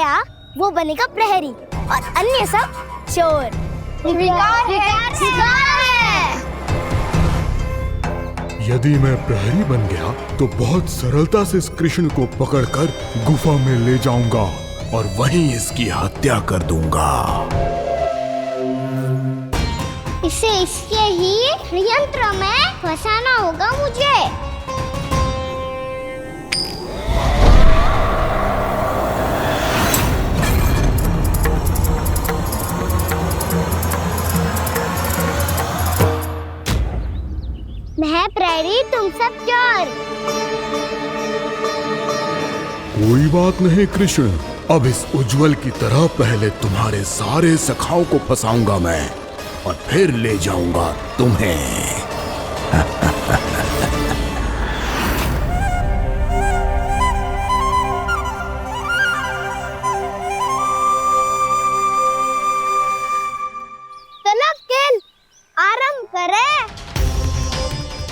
आया वो बनेगा प्रहरी और अन्य सब चोर। स्वीकार है। यदि मैं प्रहरी बन गया तो बहुत सरलता से इस कृष्ण को पकड़कर गुफा में ले जाऊंगा और वहीं इसकी हत्या कर दूंगा। इसे इसके ही यंत्र में फंसाना होगा मुझे। मैं प्रहरी, तुम सब चोर। कोई बात नहीं कृष्ण, अब इस उज्जवल की तरह पहले तुम्हारे सारे सखाओं को फंसाऊंगा मैं और फिर ले जाऊंगा तुम्हें। चलो खेल आरंभ करें।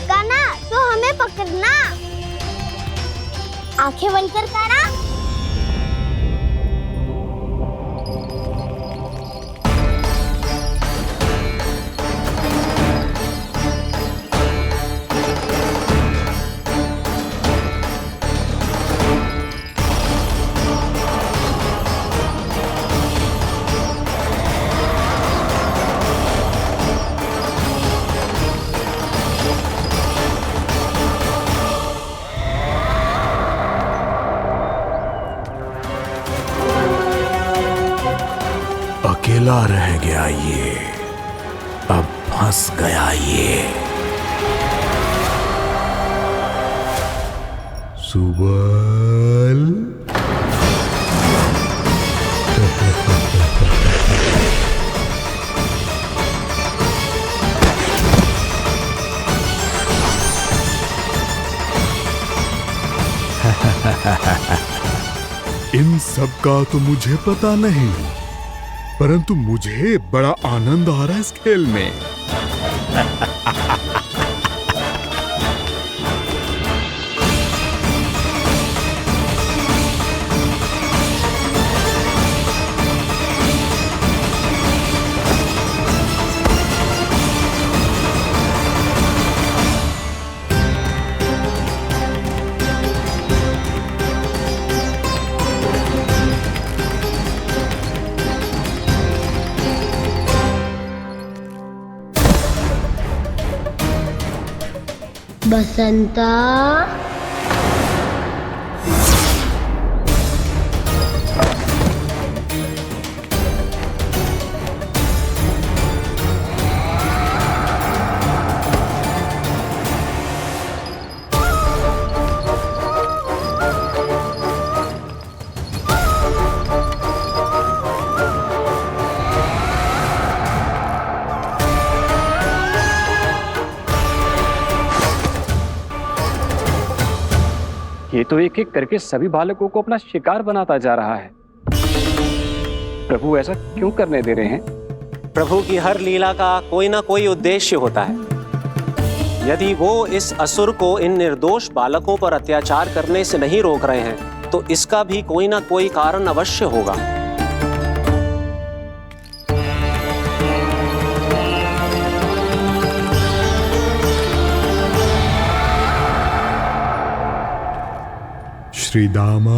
कान्हा तो हमें पकड़ना। आंखें बंद कर कान्हा। अकेला रह गया ये, अब फंस गया ये। सुबल इन सब का तो मुझे पता नहीं, परंतु मुझे बड़ा आनंद आ रहा है इस खेल में। बसंता, ये तो एक एक करके सभी बालकों को अपना शिकार बनाता जा रहा है। प्रभु ऐसा क्यों करने दे रहे हैं? प्रभु की हर लीला का कोई ना कोई उद्देश्य होता है। यदि वो इस असुर को इन निर्दोष बालकों पर अत्याचार करने से नहीं रोक रहे हैं तो इसका भी कोई ना कोई कारण अवश्य होगा। श्री दामा,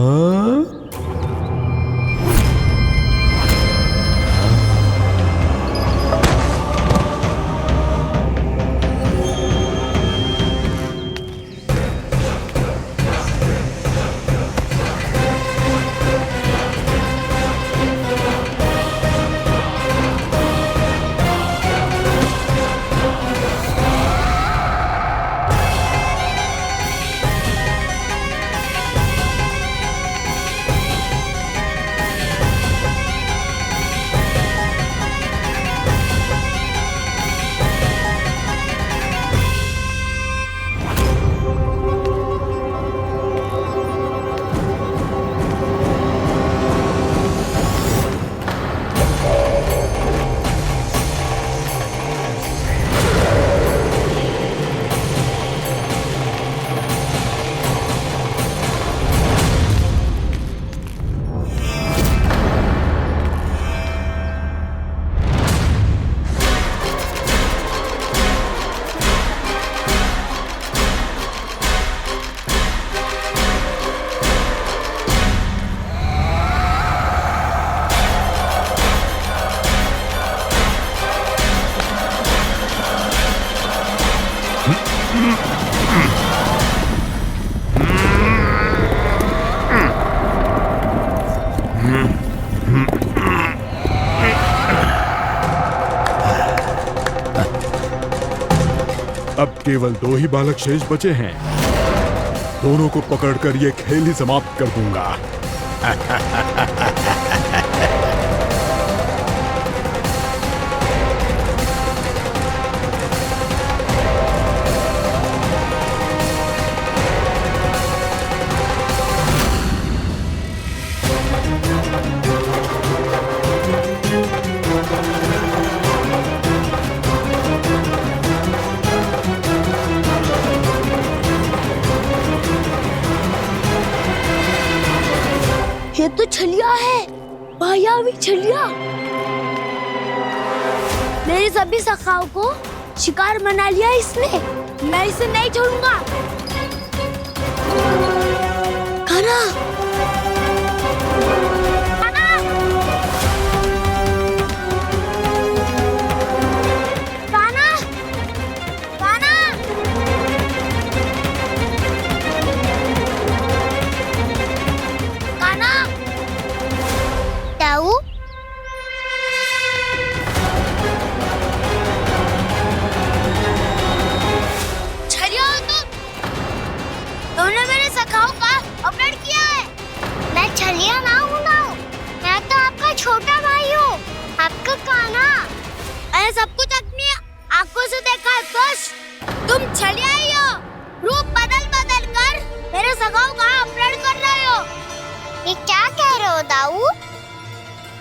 अब केवल 2 ही बालक शेष बचे हैं। दोनों को पकड़कर ये खेल ही समाप्त कर दूंगा। ये तो छलिया है, मायावी छलिया। मेरे सभी सखाओं को शिकार बना लिया इसने। मैं इसे नहीं छोड़ूंगा। कान्हा, कान्हा, कान्हा, कान्हा। कान्हा, दाऊ, छलिया हो तुम। तुमने मेरे सखाओं का अपहरण किया है। मैं छलिया ना हूँ ना, मैं तो आपका छोटा भाई हूँ, आपका कान्हा। मैंने सब कुछ अपनी आंखों से देखा है। बस तुम छलिया ही हो। रूप बदल बदल कर मेरे सखाओं का अपहरण कर रहे हो। ये क्या कह रहे हो दाऊ?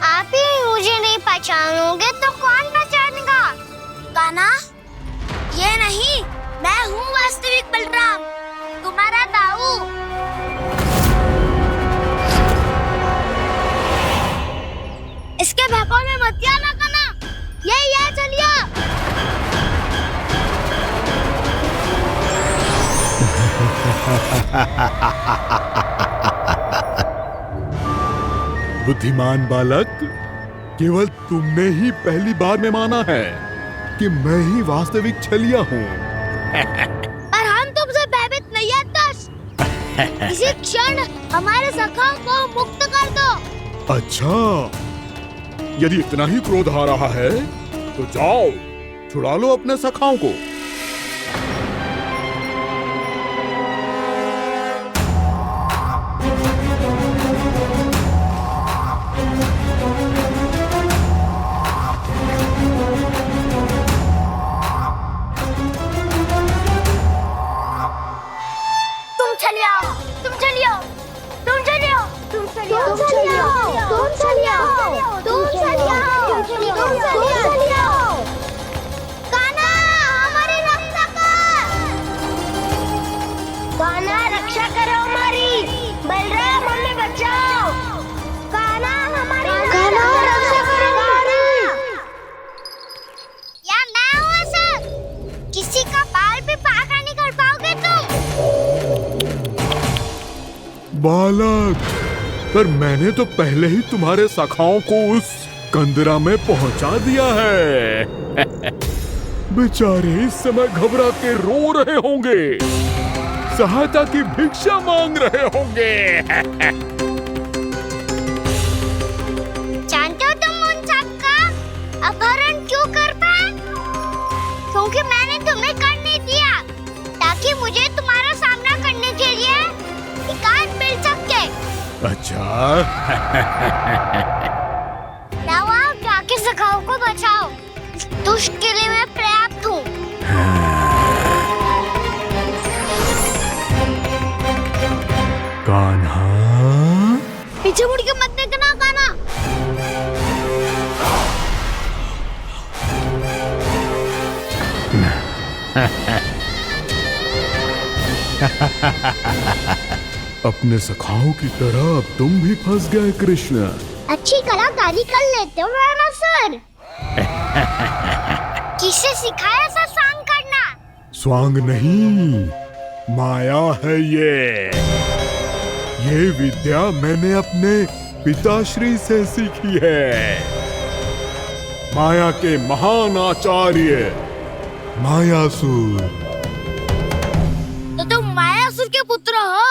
आप ही मुझे नहीं पहचानोगे तो कौन पहचानेगा? कान्हा, ये नहीं, मैं हूँ वास्तविक बलराम, तुम्हारा दाऊ। इसके बहकावे में मत आना कान्हा, यही है छलिया। बुद्धिमान बालक, केवल तुमने ही पहली बार में माना है कि मैं ही वास्तविक छलिया हूँ। पर हम तुमसे भयभीत नहीं है दस। इसी क्षण हमारे सखाओं को मुक्त कर दो। अच्छा, यदि इतना ही क्रोध आ रहा है तो जाओ, छुड़ा लो अपने सखाओं को। तुम छलिया, तुम छलिया, तुम छलिया, तुम छलिया, तुम छलिया, तुम छलिया, तुम छलिया, तुम छलिया। कान्हा, हमारी रक्षा कर। कान्हा, रक्षा करो हमारी। बलराम, हमें बचाओ। कान्हा, हमारी रक्षा करो हमारी। या मैं हूँ ऐसा? किसी का बाल भी पाका नहीं कर पाओगे तुम। बालक, पर मैंने तो पहले ही तुम्हारे सखाओं को उस कंदरा में पहुंचा दिया है। बेचारे इस समय घबरा के रो रहे होंगे, सहायता की भिक्षा मांग रहे होंगे। जानते हो तुम उन सबका अपहरण क्यों कर पाए? क्योंकि मैंने तुम्हें कर नहीं दिया, ताकि मुझे तुम्हारा सामना करने के लिए एकांत मिल सके। अच्छा। आओ, जाके सखाओं को बचाओ। इस दुष्ट के लिए मैं पर्याप्त हूँ। कान्हा, पीछे मुड़ के मत देखना कान्हा। अपने सखाओं की तरह अब तुम भी फंस गए कृष्ण। अच्छी कलाकारी कर लेते हो रावणासुर। किससे सिखाया ऐसा स्वांग करना? स्वांग नहीं, माया है ये विद्या मैंने अपने पिताश्री से सीखी है। माया के महान आचार्य मायासुर। तो तुम मायासुर के पुत्र हो,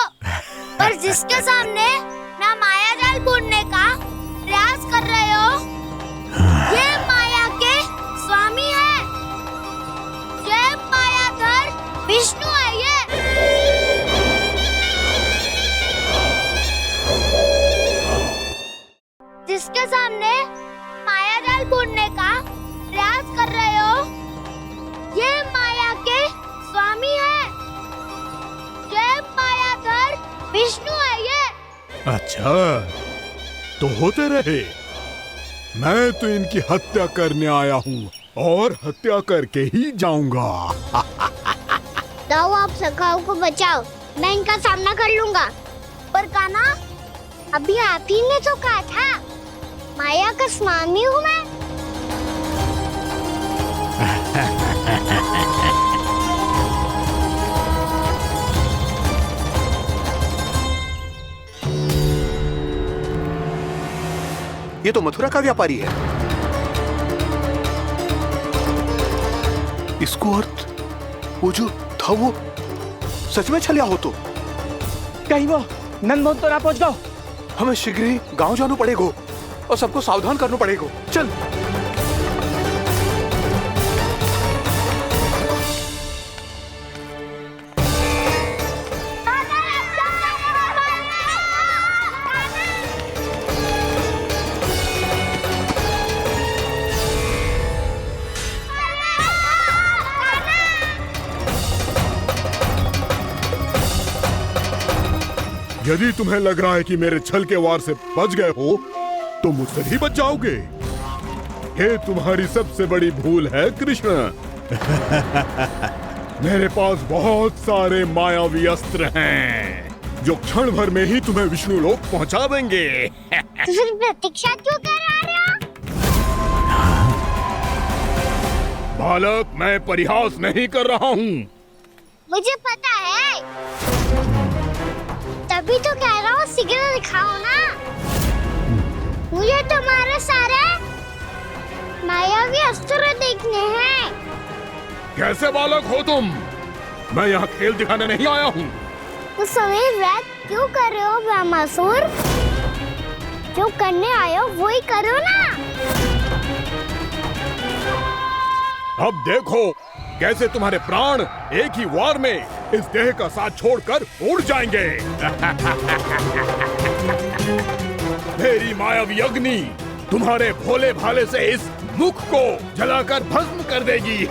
पर जिसके सामने ना माया जाल बुनने का जिसके सामने माया जाल बुनने का प्रयास कर रहे हो, ये माया के स्वामी है। ये मायाधर विष्णु है ये। अच्छा, तो होते रहे। मैं तो इनकी हत्या करने आया हूँ और हत्या करके ही जाऊंगा। जाओ, आप सखाओं को बचाओ, मैं इनका सामना कर लूंगा। पर कान्हा, अभी आप ही ने तो कहा था माया का स्वामी हूँ मैं। ये तो मथुरा का व्यापारी है। इसको अर्थ वो जो था वो सच में छलिया हो तो कहीं वो नंदन तो ना पहुंच गो। हमें शीघ्र ही गांव जाना पड़ेगा और सबको सावधान करना पड़ेगा। चल। यदि तुम्हें लग रहा है कि मेरे छल के वार से बच गए हो, तो मुझसे भी बच जाओगे। ये तुम्हारी सबसे बड़ी भूल है कृष्ण। मेरे पास बहुत सारे मायावी अस्त्र हैं, जो क्षण भर में ही तुम्हें विष्णु लोक पहुंचा देंगे। तो फिर प्रतीक्षा क्यों कर रहे हो? बालक, मैं परिहास नहीं कर रहा हूँ। मुझे पता है, तभी तो कह रहा हूँ शीघ्र दिखाओ ना। मुझे तुम्हारे सारे मायावी अस्त्र देखने हैं। कैसे बालक हो तुम? मैं यहाँ खेल दिखाने नहीं आया हूँ। तो समय व्यर्थ क्यों कर रहे हो ब्रह्मासुर? जो करने आए हो वो ही करो ना। अब देखो कैसे तुम्हारे प्राण एक ही वार में इस देह का साथ छोड़कर उड़ जाएंगे। मेरी मायावी अग्नि तुम्हारे भोले भाले से इस मुख को जलाकर भस्म कर देगी।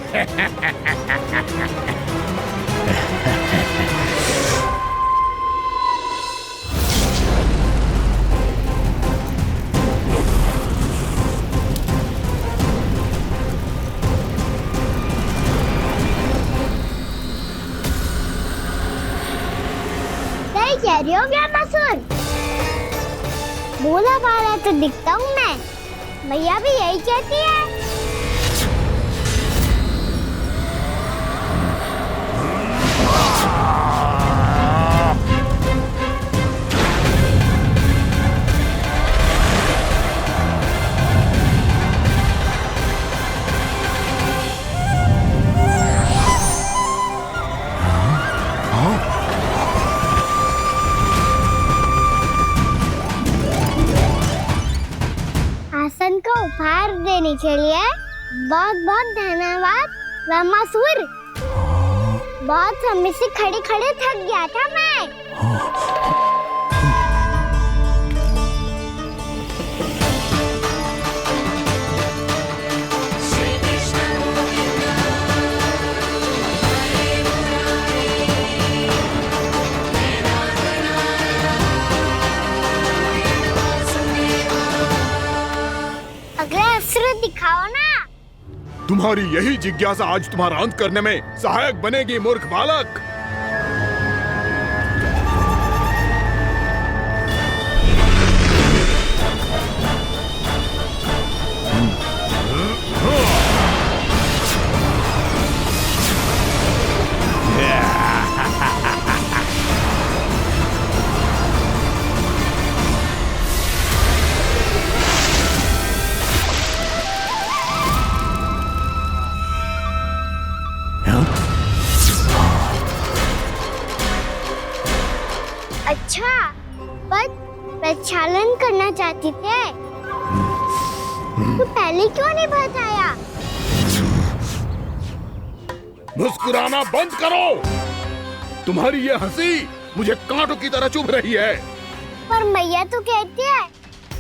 कह रही हो ब्रह्मासुर? भोला भाला तो दिखता हूँ मैं। भैया भी यही कहती है। आसन को उपहार देने के लिए बहुत बहुत धन्यवाद ब्रह्मासुर। बहुत समय से खड़े खड़े थक गया था मैं। अगला अस्त्र दिखाओ ना। तुम्हारी यही जिज्ञासा आज तुम्हारा अंत करने में सहायक बनेगी मूर्ख बालक। अच्छा, पर प्रक्षालन करना चाहती थे तो पहले क्यों नहीं बताया? मुस्कुराना बंद करो। तुम्हारी ये हंसी मुझे कांटों की तरह चुभ रही है। पर मैया तो कहती है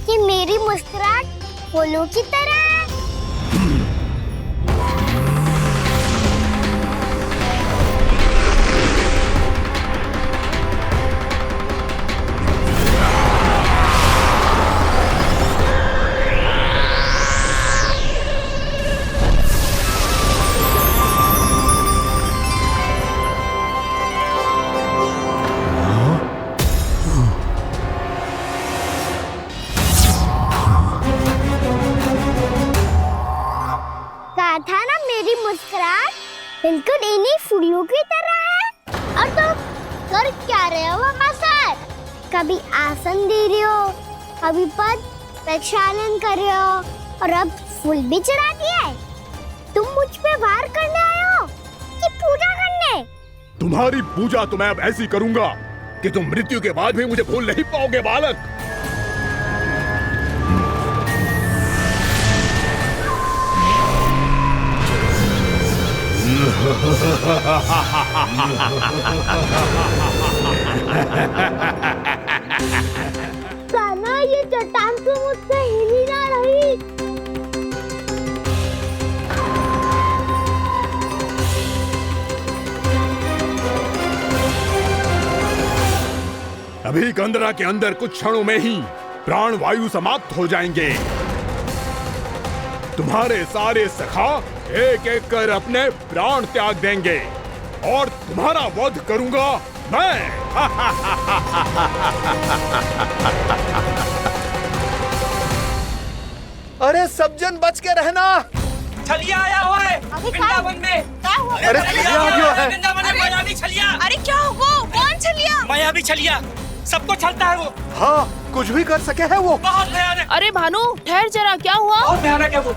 कि मेरी मुस्कुराहट फूलों की तरह है। कहा था ना मेरी मुस्कुराहट बिल्कुल इन्हीं फूलों की तरह है। और तुम कर क्या रहे हो सर? कभी आसन दे रहे हो, कभी पद प्रक्षालन कर रहे हो और अब फूल भी चढ़ा दिया है। तुम मुझ पे वार करने आए हो कि पूजा करने? तुम्हारी पूजा तो मैं अब ऐसी करूंगा कि तुम मृत्यु के बाद भी मुझे भूल नहीं पाओगे बालक। कान्हा, ये चट्टान तो मुझसे हिल ही ना रही। अभी कंदरा के अंदर कुछ क्षणों में ही प्राण वायु समाप्त हो जाएंगे। तुम्हारे सारे सखा एक एक कर अपने प्राण त्याग देंगे और तुम्हारा वध करूंगा मैं। अरे सब जन बच के रहना। छलिया आया हुआ है वृंदावन में। अरे छलिया आ गया है। वृंदावन में मायावी छलिया। अरे क्या हुआ? कौन छलिया? मायावी छलिया, सबको छलता है वो। हाँ, कुछ भी कर सके है वो। बहुत भयानक। अरे भानु, ठहर जरा, क्या हुआ? बहुत भयानक है वो,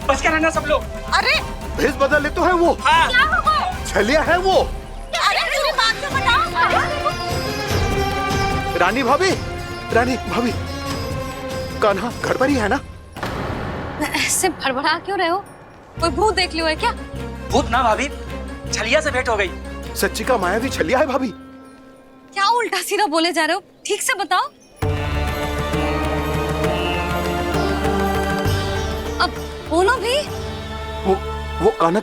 बच के रहना सब लोग। अरे भेष बदल ले तो है वो। हाँ। क्या हुआ? छलिया है वो। अरे मेरी बात तो बताओ। रानी भाभी, रानी भाभी, कान्हा घर पर ही है ना? ऐसे भड़बड़ा क्यों रहे हो? कोई भूत देख लियो है क्या? भूत ना भाभी, छलिया से भेंट हो गई। सच्ची का मायावी छलिया है भाभी। क्या उल्टा सीधा बोले जा रहे हो? ठीक से बताओ। अब बोलो भी। वो कान्हा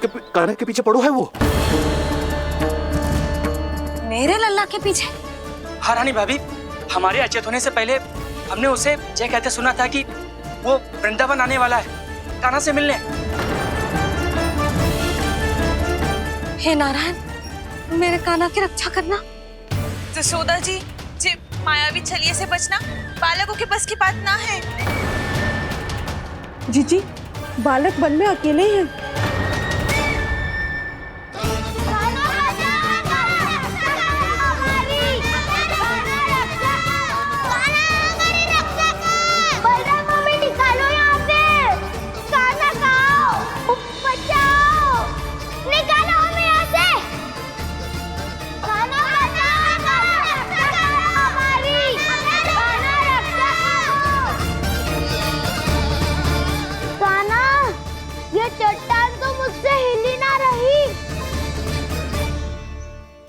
के पीछे पड़ो है वो। मेरे लल्ला के पीछे? हाँ रानी भाभी, हमारे अचेत होने से पहले हमने उसे ये कहते सुना था कि वो वृंदावन आने वाला है कान्हा से मिलने। हे नारायण, मेरे कान्हा की रक्षा करना। जसोदा जी, मायावी छलिए से बचना बालकों के बस की बात ना है। जीजी, बालक वन में अकेले हैं।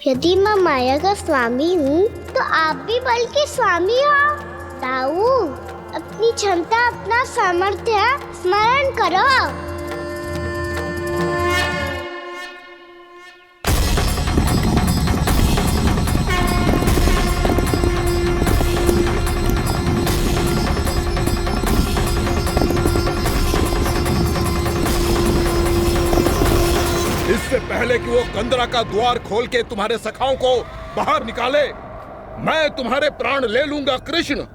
यदि मैं माया का स्वामी हूँ तो आप भी बल के स्वामी हो। ताऊ, अपनी क्षमता, अपना सामर्थ्य स्मरण करो। इससे पहले कि वो कंदरा का द्वार खोल के तुम्हारे सखाओं को बाहर निकाले, मैं तुम्हारे प्राण ले लूंगा कृष्ण।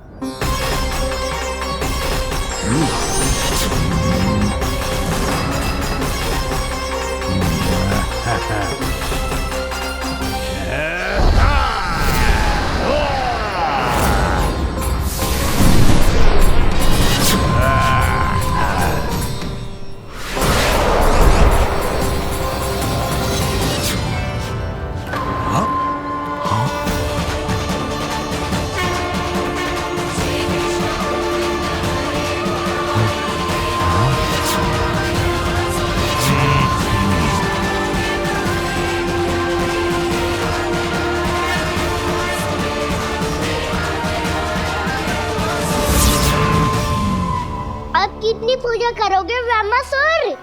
अब कितनी पूजा करोगे ब्रह्मासुर?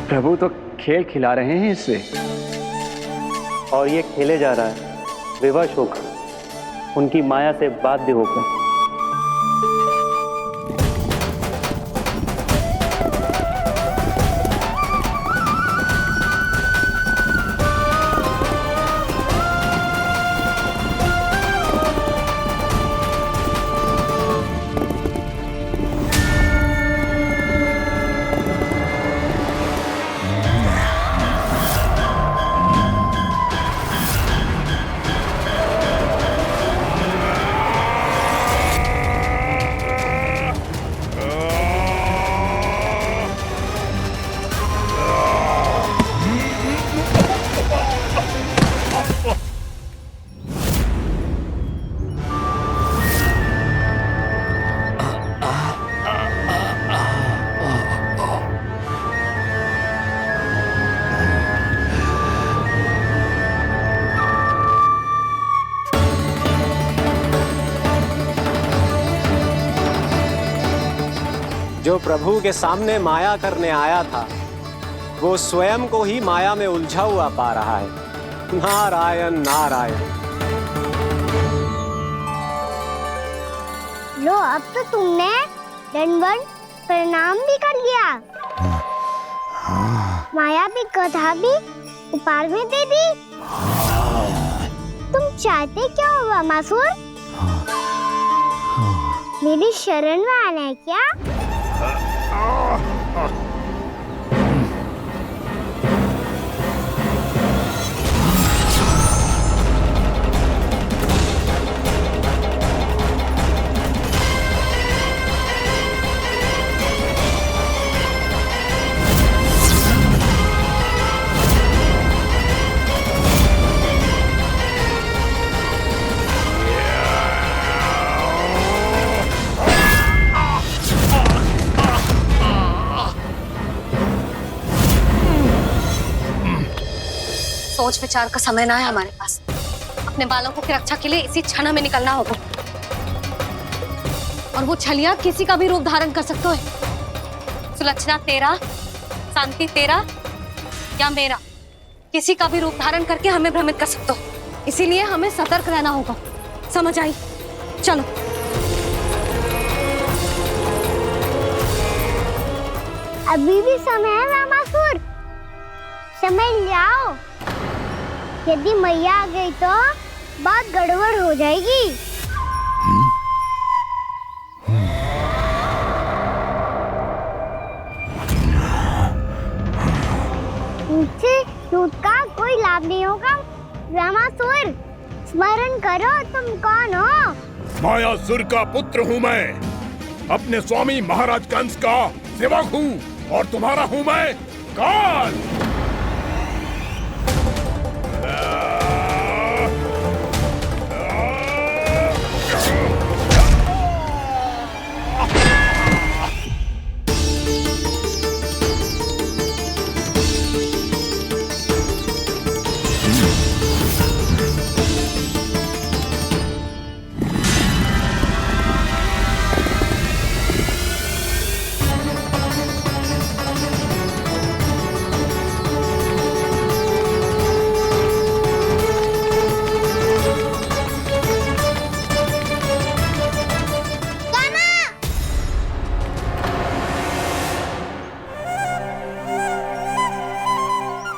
प्रभु तो खेल खिला रहे हैं इससे। और ये खेले जा रहा है विवश होकर, उनकी माया से बाध्य होकर। जो प्रभु के सामने माया करने आया था, वो स्वयं को ही माया में उलझा हुआ पा रहा है। नारायण नारायण। लो, अब तो तुमने दंडवत प्रणाम भी कर लिया, माया भी कथा भी उपहार में दे दी। तुम चाहते क्या हो ब्रह्मासुर? मेरी शरण में आना है क्या? सोच विचार का समय ना है हमारे पास। अपने बालकों की रक्षा के लिए इसी क्षण हमें निकलना होगा। और वो छलिया किसी का भी रूप धारण कर सकते हैं। सुलक्षणा तेरा, शांति तेरा या मेरा, किसी का भी रूप धारण करके हमें भ्रमित कर सकते हो। इसीलिए हमें सतर्क रहना होगा। समझ आई? चलो। अभी भी समय है ब्रह्मासुर, समय लाओ। यदि मैया आ गई तो बात गड़बड़ हो जाएगी। मुझसे दूध का कोई लाभ नहीं होगा। ब्रह्मासुर, स्मरण करो तुम कौन हो? मायासुर का पुत्र हूँ मैं, अपने स्वामी महाराज कंस का सेवक हूँ, और तुम्हारा हूँ मैं काल।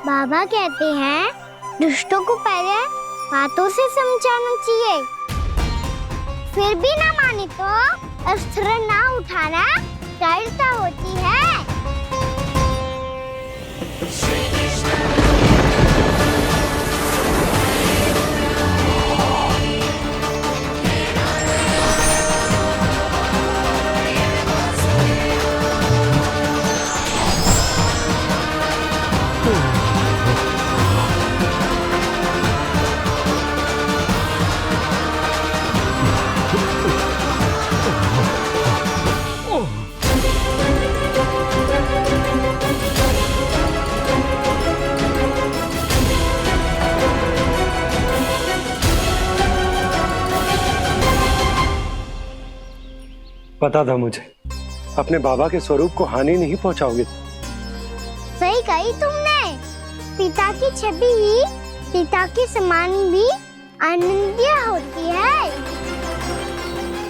बाबा कहते हैं दुष्टों को पहले बातों से समझाना चाहिए, फिर भी ना माने तो अस्त्र ना उठाना दृढ़ता होती है। पता था मुझे, अपने बाबा के स्वरूप को हानि नहीं पहुंचाओगे। सही कही तुमने। पिता की छवि ही पिता के समान भी आनंदीय होती है।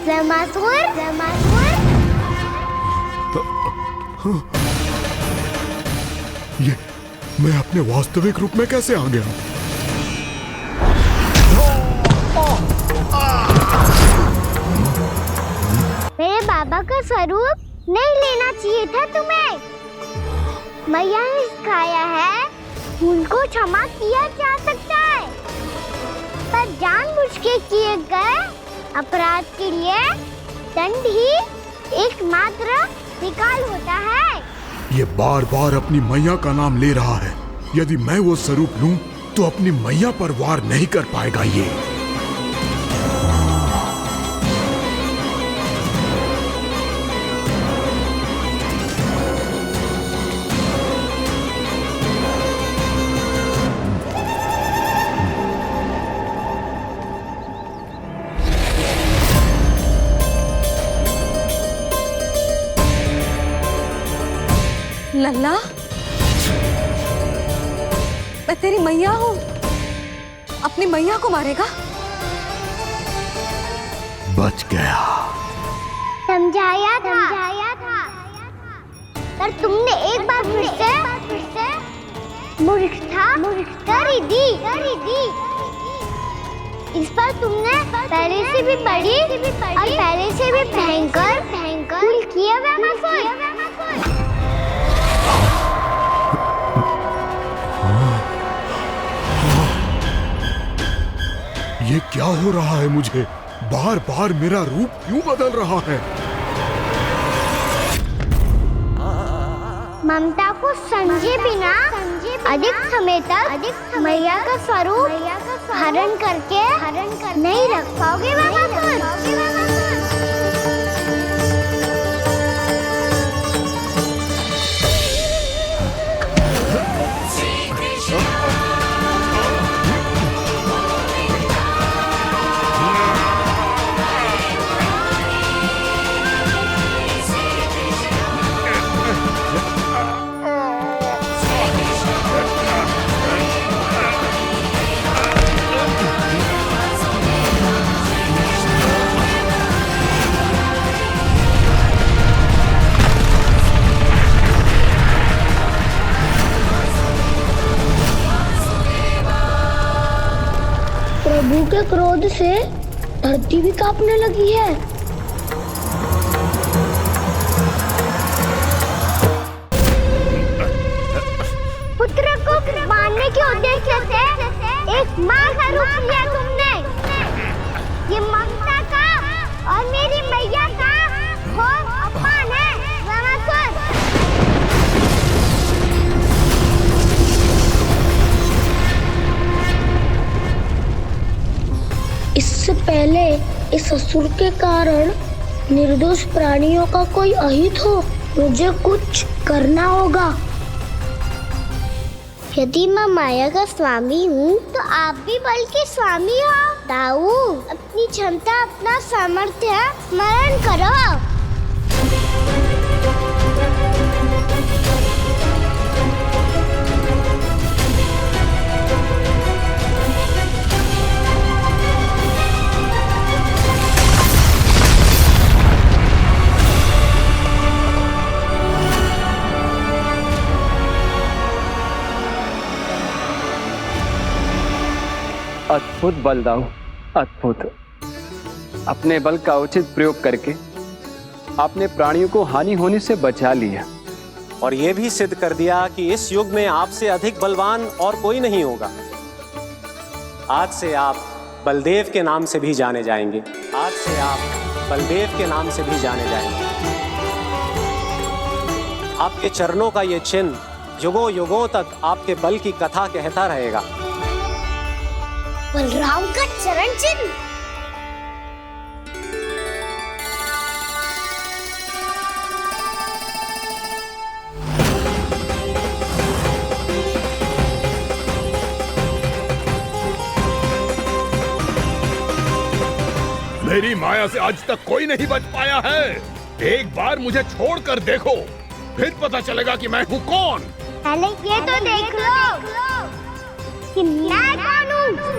ज़मासुर, ज़मासुर। ये मैं अपने वास्तविक रूप में कैसे आ गया? मेरे बाबा का स्वरूप नहीं लेना चाहिए था तुम्हें। मैया ने सिखाया है, भूल को क्षमा किया जा सकता है, पर जानबूझ के किए गए अपराध के लिए दंड ही एकमात्र निकाल होता है। ये बार बार अपनी मैया का नाम ले रहा है। यदि मैं वो स्वरूप लूं तो अपनी मैया पर वार नहीं कर पाएगा ये। लल्ला, मैं तेरी मैया हूँ, अपनी मैया को मारेगा? बच गया। समझाया था, पर तुमने एक बार फिर से मूर्खता कर ही दी। इस पर तुमने पहले से भी बड़ी और पहले से भी भयंकर भूल किया वैमासुर। ये क्या हो रहा है मुझे? बार बार मेरा रूप क्यों बदल रहा है? ममता को समझे बिना अधिक समय तक मैया का स्वरूप हरण करके नहीं रख पाओगे वैमासुर। प्रभु के क्रोध से धरती भी कांपने लगी है। पुत्र को मारने के उद्देश्य से एक माँ का रूप लिया तुमने। ये ममता का और मेरी मैया का घोर अपमान है वैमासुर। इससे पहले इस असुर के कारण निर्दोष प्राणियों का कोई अहित हो, मुझे कुछ करना होगा। यदि मैं माया का स्वामी हूँ तो आप भी बल के स्वामी हो। दाऊ, अपनी क्षमता, अपना सामर्थ्य स्मरण करो। अद्भुत बल दाऊ, अद्भुत। अपने बल का उचित प्रयोग करके आपने प्राणियों को हानि होने से बचा लिया और ये भी सिद्ध कर दिया कि इस युग में आपसे अधिक बलवान और कोई नहीं होगा। आज से आप बलदेव के नाम से भी जाने जाएंगे। आज से आप बलदेव के नाम से भी जाने जाएंगे। आपके चरणों का ये चिन्ह युगों युगों तक आपके बल की कथा कहता रहेगा। बलराम का चरण चिन्ह। मेरी माया से आज तक कोई नहीं बच पाया है। एक बार मुझे छोड़कर देखो, फिर पता चलेगा कि मैं हूँ कौन। पहले ये तो देख लो कि मैं कौन हूँ।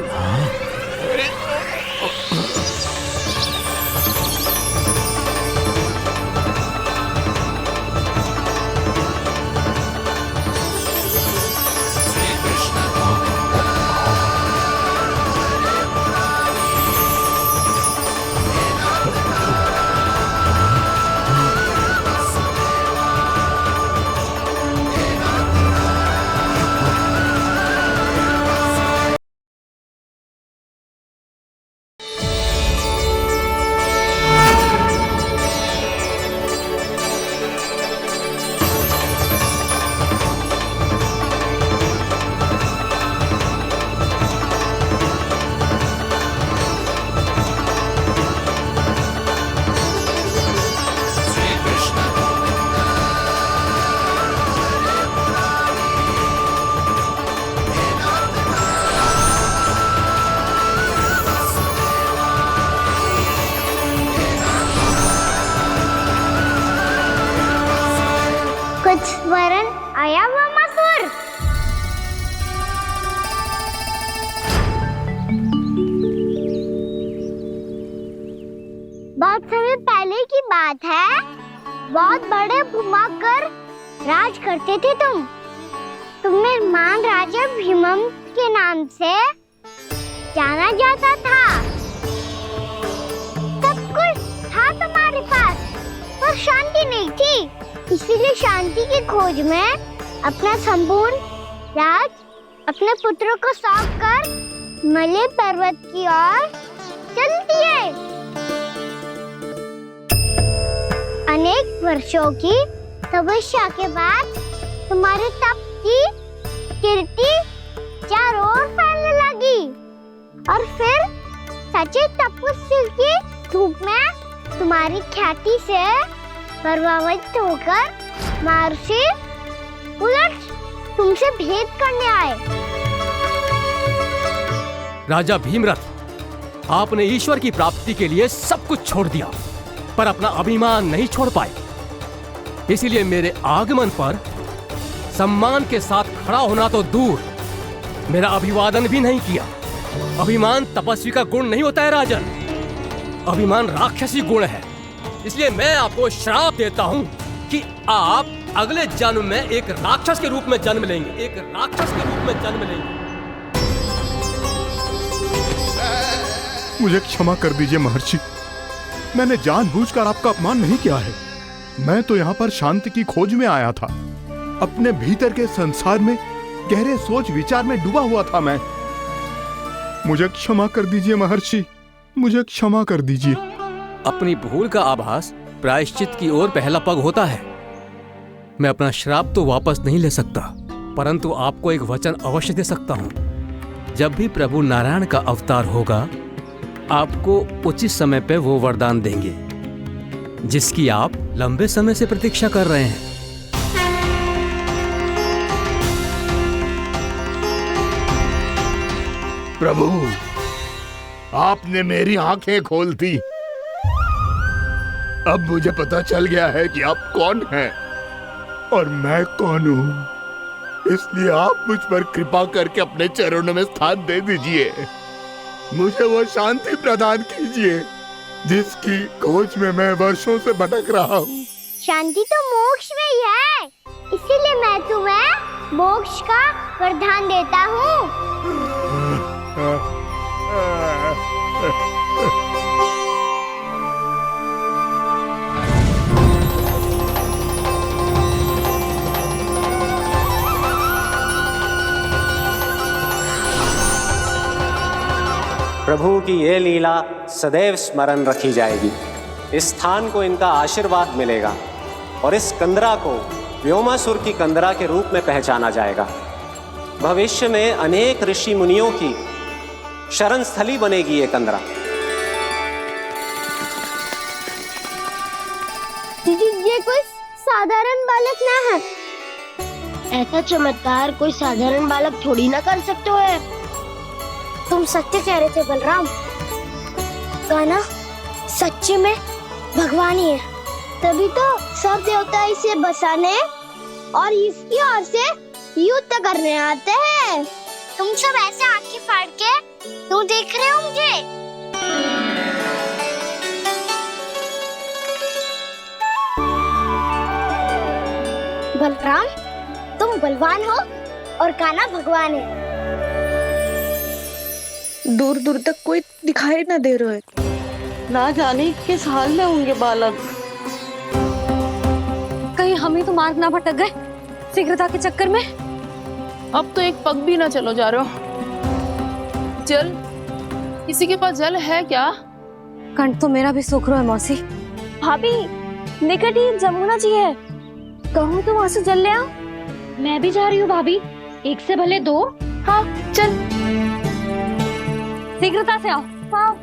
कुछ वरन आया हुआ मसूर। बहुत समय पहले की बात है, बहुत बड़े भूमाकर राज करते थे तुम्हें महान राजा भीमम के नाम से जाना जाता था। सब कुछ था तुम्हारे पास, पर शांति नहीं थी। इसीलिए शांति की खोज में अपना संपूर्ण राज अपने पुत्रों को सौंप कर मलय पर्वत की ओर चल दिए। अनेक वर्षों की तपस्या के बाद तुम्हारे तप की कीर्ति चारों ओर फैलने लगी और फिर सच्चे तपस्वी की धूप में तुम्हारी ख्याति से प्रभावित होकर महर्षि उलट तुमसे भेंट करने आए। राजा भीमरथ, आपने ईश्वर की प्राप्ति के लिए सब कुछ छोड़ दिया, पर अपना अभिमान नहीं छोड़ पाए। इसीलिए मेरे आगमन पर सम्मान के साथ खड़ा होना तो दूर, मेरा अभिवादन भी नहीं किया। अभिमान तपस्वी का गुण नहीं होता है राजन, अभिमान राक्षसी गुण है। इसलिए मैं आपको श्राप देता हूँ कि आप अगले जन्म में एक राक्षस के रूप में जन्म लेंगे, एक राक्षस के रूप में जन्म लेंगे। मुझे क्षमा कर दीजिए महर्षि, मैंने जानबूझकर आपका अपमान नहीं किया है। मैं तो यहाँ पर शांति की खोज में आया था। अपने भीतर के संसार में गहरे सोच विचार में डूबा हुआ था मैं। मुझे क्षमा कर दीजिए महर्षि, मुझे क्षमा कर दीजिए। अपनी भूल का आभास प्रायश्चित की ओर पहला पग होता है। मैं अपना श्राप तो वापस नहीं ले सकता, परंतु आपको एक वचन अवश्य दे सकता हूँ। जब भी प्रभु नारायण का अवतार होगा, आपको उचित समय पे वो वरदान देंगे जिसकी आप लंबे समय से प्रतीक्षा कर रहे हैं। प्रभु, आपने मेरी आंखें खोल दी। अब मुझे पता चल गया है कि आप कौन हैं और मैं कौन हूँ। इसलिए आप मुझ पर कृपा करके अपने चरणों में स्थान दे दीजिए। मुझे वो शांति प्रदान कीजिए जिसकी खोज में मैं वर्षों से भटक रहा हूँ। शांति तो मोक्ष में ही है, इसीलिए मैं तुम्हें मोक्ष का वरदान देता हूँ। प्रभु की ये लीला सदैव स्मरण रखी जाएगी। इस स्थान को इनका आशीर्वाद मिलेगा और इस कंदरा को व्योमासुर की कंदरा के रूप में पहचाना जाएगा। भविष्य में अनेक ऋषि मुनियों की शरण स्थली बनेगी ये कंदरा। ये कोई साधारण बालक ना है। ऐसा चमत्कार कोई साधारण बालक थोड़ी ना कर सकते है। तुम सत्य कह रहे थे बलराम, गाना सच्ची में भगवान ही है। तभी तो सब देवता इसे बसाने और इसकी ओर से युद्ध करने आते हैं। तुम सब ऐसे आंखें फाड़ के क्यों देख रहे हो मुझे? बलराम, तुम बलवान हो और कान्हा भगवान है। दूर दूर तक कोई दिखाई न दे रहा है। ना जाने किस हाल में होंगे बालक। कहीं हम ही तो मार्ग ना भटक गए शीघ्रता के चक्कर में। अब तो एक पग भी ना चलो जा रहे हो। जल, किसी के पास जल है क्या? कंठ तो मेरा भी सूख रहा है मौसी। भाभी, निकट ही जमुना जी है, कहूँ तो वहाँ से जल ले आओ। मैं भी जा रही हूँ भाभी, एक से भले दो। हाँ चल। शीघ्रता से आओ। हाँ।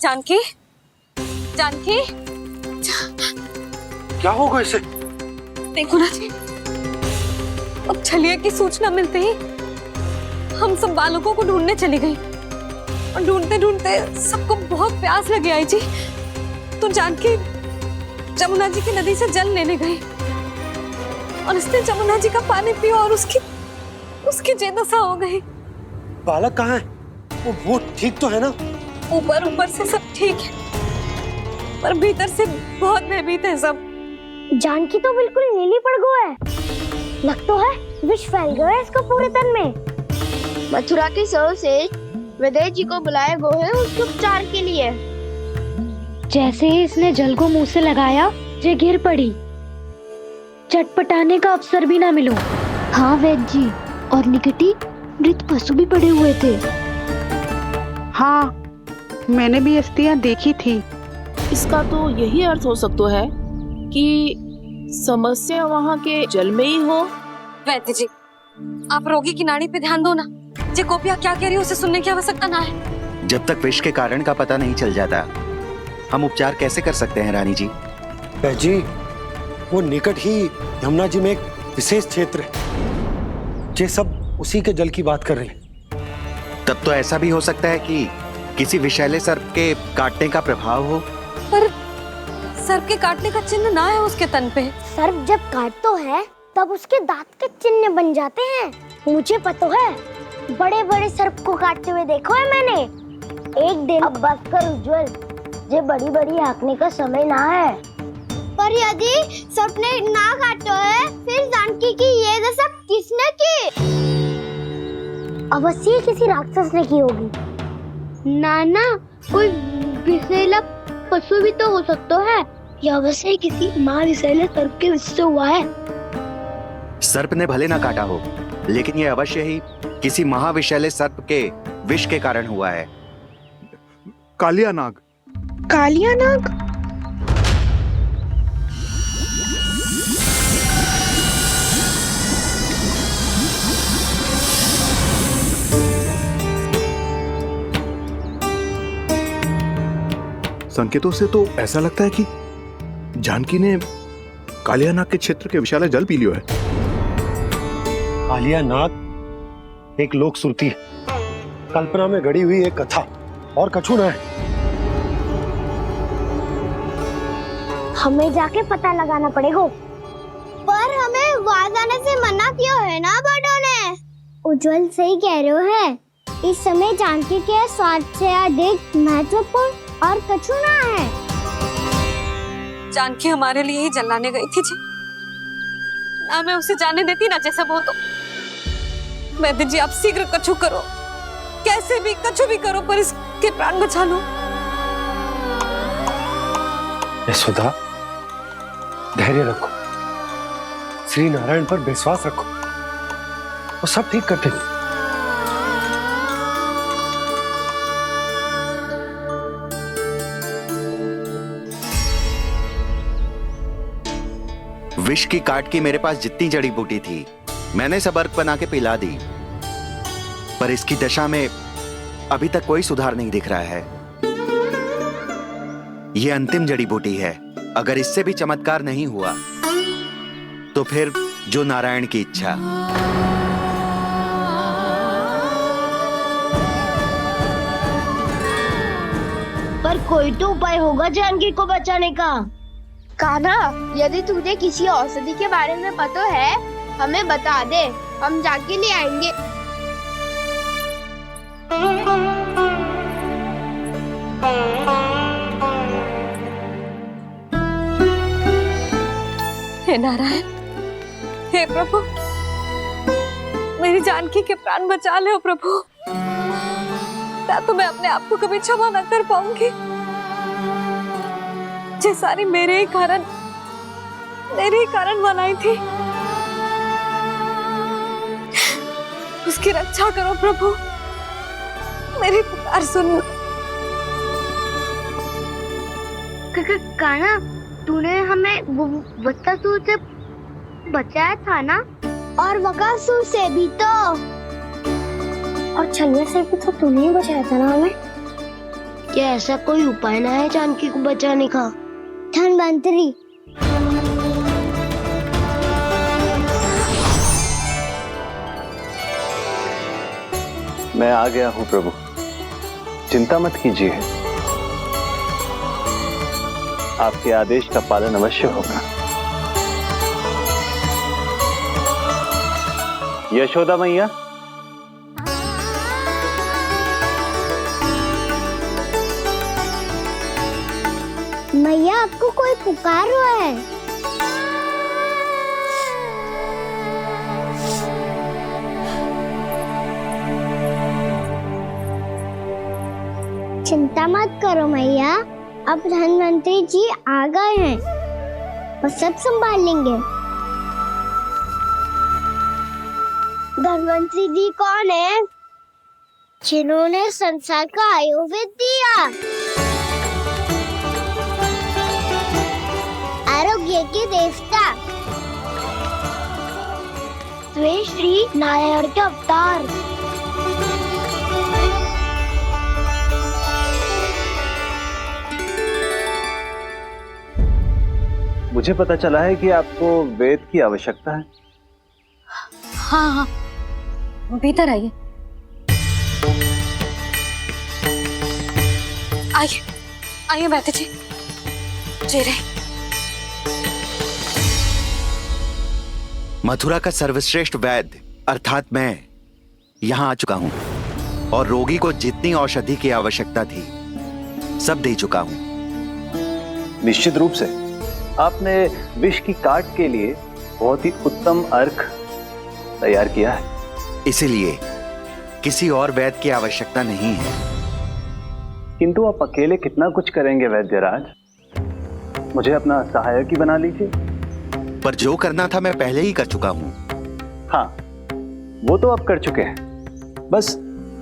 जानकी, जानकी, क्या होगा इसे? देखो ना जी, अब छलिया की सूचना मिलते ही हम सब बालकों को ढूंढने चली गई और ढूंढते ढूंढते सबको बहुत प्यास लगी आई जी। तो जानकी जमुना जी की नदी से जल लेने गई और उसने जमुना जी का पानी पिया और उसकी जेदशा हो गई। बालक कहाँ है? वो ठीक तो है ना? ऊपर ऊपर से सब ठीक है पर भीतर से बहुत भयभीत है सब। जानकी तो बिल्कुल नीली पड़ गई है। लग तो है विष फैल गया है इसको पूरे तन में। मथुरा के सर्वश्रेष्ठ विदेह जी को बुलाए गए हैं उसके उपचार के लिए। जैसे ही इसने जल को मुंह से लगाया, ये गिर पड़ी। चटपटाने का अवसर भी ना मिलो। हाँ वैद्य जी, और निकटी मृत पशु भी पड़े हुए थे। हाँ, मैंने भी अस्थियां देखी थी। इसका तो यही अर्थ हो सकता है कि समस्या वहाँ के जल में ही हो। वैद्य जी, आप रोगी की नाड़ी पे ध्यान दो ना। जे गोपिया क्या कह रही है उसे सुनने की आवश्यकता ना है। जब तक विष के कारण का पता नहीं चल जाता, हम उपचार कैसे कर सकते हैं रानी जी? जी, वो निकट ही यमुना जी में एक विशेष क्षेत्र है। ये सब उसी के जल की बात कर रहे हैं। तब तो ऐसा भी हो सकता है कि किसी विषैले सर्प के काटने का प्रभाव हो। पर सर्प के काटने का चिन्ह ना है उसके तन पे। सर्प जब काटता है तब उसके दांत के चिन्ह बन जाते हैं। मुझे पता है, बड़े बड़े सर्प को काटते हुए देखो है मैंने। एक दिन अब बात कर उज्जवल, ये बड़ी बड़ी हाँकने का समय ना है। पर यदि सर्प ने ना काटा है, फिर जानकी की ये दशा किसने की? अवश्य किसी राक्षस ने की होगी। नाना, कोई विषैला पशु भी तो हो सकता है। यह अवश्य किसी महाविषैले सर्प के विष से हुआ है। सर्प ने भले ना काटा हो, लेकिन यह अवश्य ही किसी महाविषैले सर्प के विष के कारण हुआ है। कालिया नाग। कालिया नाग? संकेतों से तो ऐसा लगता है कि जानकी ने कालिया नाग के क्षेत्र के विशाल जल पी लियो है। कालिया नाग एक लोक सुरती है, कल्पना में गढ़ी हुई एक कथा, और कछु ना है। हमें जाके पता लगाना पड़ेगा। पर हमें वहां जाने से मना किया है ना बड़ों ने। उज्जवल सही कह रहे हो है। इस समय जानकी के स्वार्थ से अधिक महत्वपूर्ण और कछु ना है। जानकी हमारे लिए ही जलाने गई थी जी, ना मैं उसे जाने देती ना जैसा वो तो। वैद्य जी आप शीघ्र कछु करो, कैसे भी कछु भी करो, पर इसके प्राण बचा लो। यशोदा, धैर्य रखो, श्री नारायण पर विश्वास रखो, वो सब ठीक कर देंगे। विष की काट की मेरे पास जितनी जड़ी बूटी थी मैंने सब अर्क बना के पिला दी, पर इसकी दशा में अभी तक कोई सुधार नहीं दिख रहा है। ये अंतिम जड़ी बूटी है, अगर इससे भी चमत्कार नहीं हुआ तो फिर जो नारायण की इच्छा। पर कोई तो उपाय होगा जानकी को बचाने का। कान्हा, यदि तुझे किसी औषधि के बारे में पता है हमें बता दे, हम जाके ले आएंगे। हे नारायण, हे प्रभु, मेरी जानकी के प्राण बचा ले प्रभु। या तो मैं अपने आप को कभी क्षमा न कर पाऊंगी। ये सारी मेरे ही कारण बनाई थी। उसकी रक्षा करो प्रभु, मेरी पुकार सुनो। कान्हा, तूने हमें बत्तासुर से बचाया था ना? और बकासुर से भी तो। और छलिया से भी तो तूने ही बचाया था ना हमें? क्या ऐसा कोई उपाय ना है जानकी को बचाने का? धन्वंतरी, मैं आ गया हूं प्रभु, चिंता मत कीजिए, आपके आदेश का पालन अवश्य होगा। यशोदा मैया, मैया आपको कोई पुकार रहा है। चिंता मत करो मैया, अब धन्वंतरी जी आ गए हैं, वो सब संभाल लेंगे। धन्वंतरी जी कौन है? जिन्होंने संसार का आयुर्वेद दिया, आरोग्य के देवता, वे श्री नारायण के अवतार। मुझे पता चला है कि आपको वेद की आवश्यकता है। हाँ हाँ, भीतर आइए। आइए आइए वैद्य जी, जी रहे। मथुरा का सर्वश्रेष्ठ वैद्य अर्थात मैं यहां आ चुका हूं और रोगी को जितनी औषधि की आवश्यकता थी सब दे चुका हूं। निश्चित रूप से आपने विष की काट के लिए बहुत ही उत्तम अर्क तैयार किया है, इसीलिए किसी और वैद्य की आवश्यकता नहीं है। किंतु आप अकेले कितना कुछ करेंगे वैद्यराज, मुझे अपना सहायक ही बना लीजिए। पर जो करना था मैं पहले ही कर चुका हूं। हाँ, वो तो आप कर चुके हैं, बस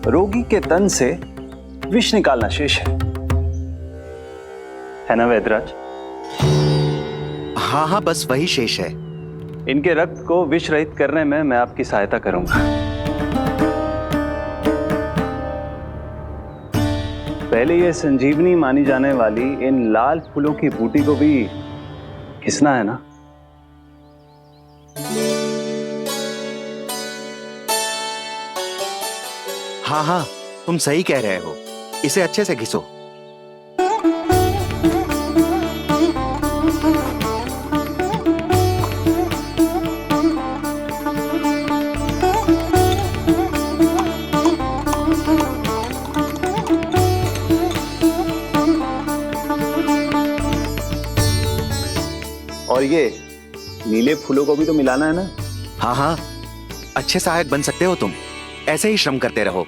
रोगी के तन से विष निकालना शेष है ना वैद्यराज? हाँ हाँ, बस वही शेष है। इनके रक्त को विष रहित करने में मैं आपकी सहायता करूंगा। पहले ये संजीवनी मानी जाने वाली इन लाल फूलों की बूटी को भी घिसना है ना? हाँ हाँ, तुम सही कह रहे हो, इसे अच्छे से घिसो। और ये नीले फूलों को भी तो मिलाना है ना? हाँ हाँ, अच्छे सहायक बन सकते हो तुम, ऐसे ही श्रम करते रहो।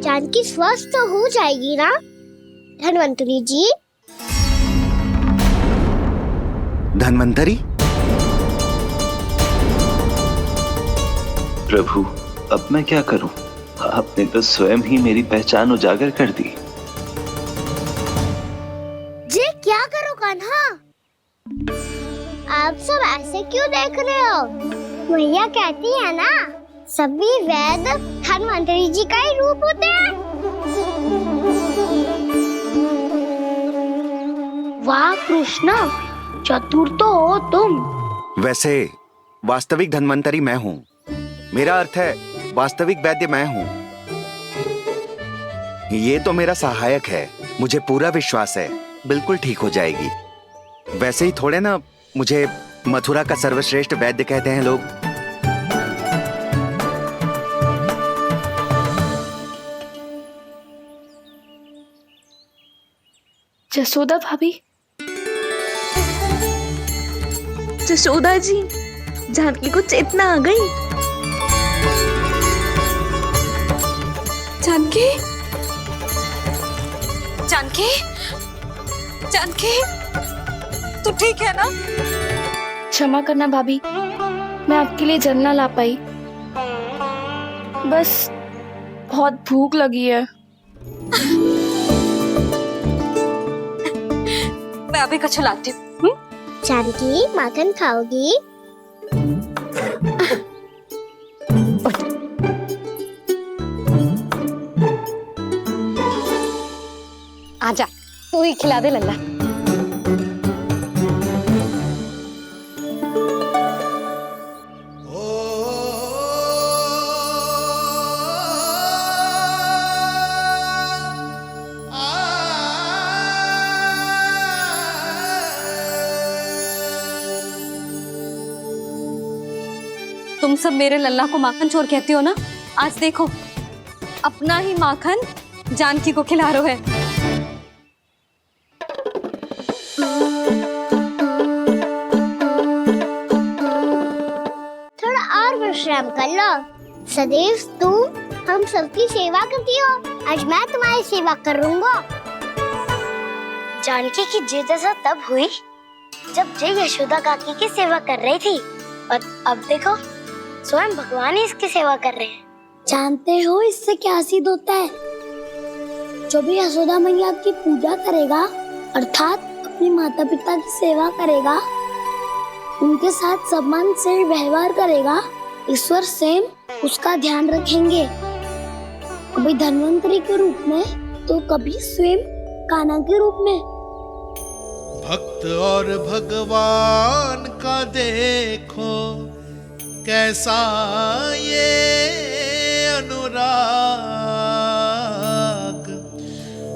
जानकी स्वस्थ तो हो जाएगी ना धन्वंतरी जी? धन्वंतरी? प्रभु, अब मैं क्या करूं? आपने तो स्वयं ही मेरी पहचान उजागर कर दी। जी क्या करो कान्हा? आप सब ऐसे क्यों देख रहे हो? मैया कहती है ना, सभी वेद धन्वंतरी जी का ही रूप होते हैं। वाह कृष्णा, चतुर तो हो तुम। वैसे वास्तविक धन्वंतरी मैं हूँ। मेरा अर्थ है वास्तविक वैद्य मैं हूँ। ये तो मेरा सहायक है, मुझे पूरा विश्वास है बिल्कुल ठीक हो जाएगी। वैसे ही थोड़े ना मुझे मथुरा का सर्वश्रेष्ठ वैद्य कहते हैं लोग। जसोदा भाभी, जसोदा जी, जानकी को चेतना आ गई। जानकी, जानकी, जानकी, तू ठीक है ना? क्षमा करना भाभी, मैं आपके लिए जल ना ला पाई। बस बहुत भूख लगी है। मैं अभी कछु लाती हूँ। जानकी माखन खाओगी? आजा, तू ही खिला दे लल्ला। तुम सब मेरे लल्ला को माखन चोर कहती हो ना? आज देखो, अपना ही माखन जानकी को खिला रहे हो। थोड़ा और विश्राम कर लो। सदैव तुम हम सबकी सेवा करती हो, आज मैं तुम्हारी सेवा करूंगा। जानकी की जिद दशा तब हुई जब जय यशोदा काकी की सेवा कर रही थी, और अब देखो स्वयं भगवान ही इसकी सेवा कर रहे हैं। जानते हो इससे क्या सिद्ध होता है? जो भी यशोदा मैया की पूजा करेगा, अर्थात अपने माता पिता की सेवा करेगा, उनके साथ सम्मान से व्यवहार करेगा, ईश्वर स्वयं उसका ध्यान रखेंगे। कभी धन्वंतरी के रूप में तो कभी स्वयं कान्हा के रूप में। भक्त और भगवान का देखो कैसा ये अनुराग,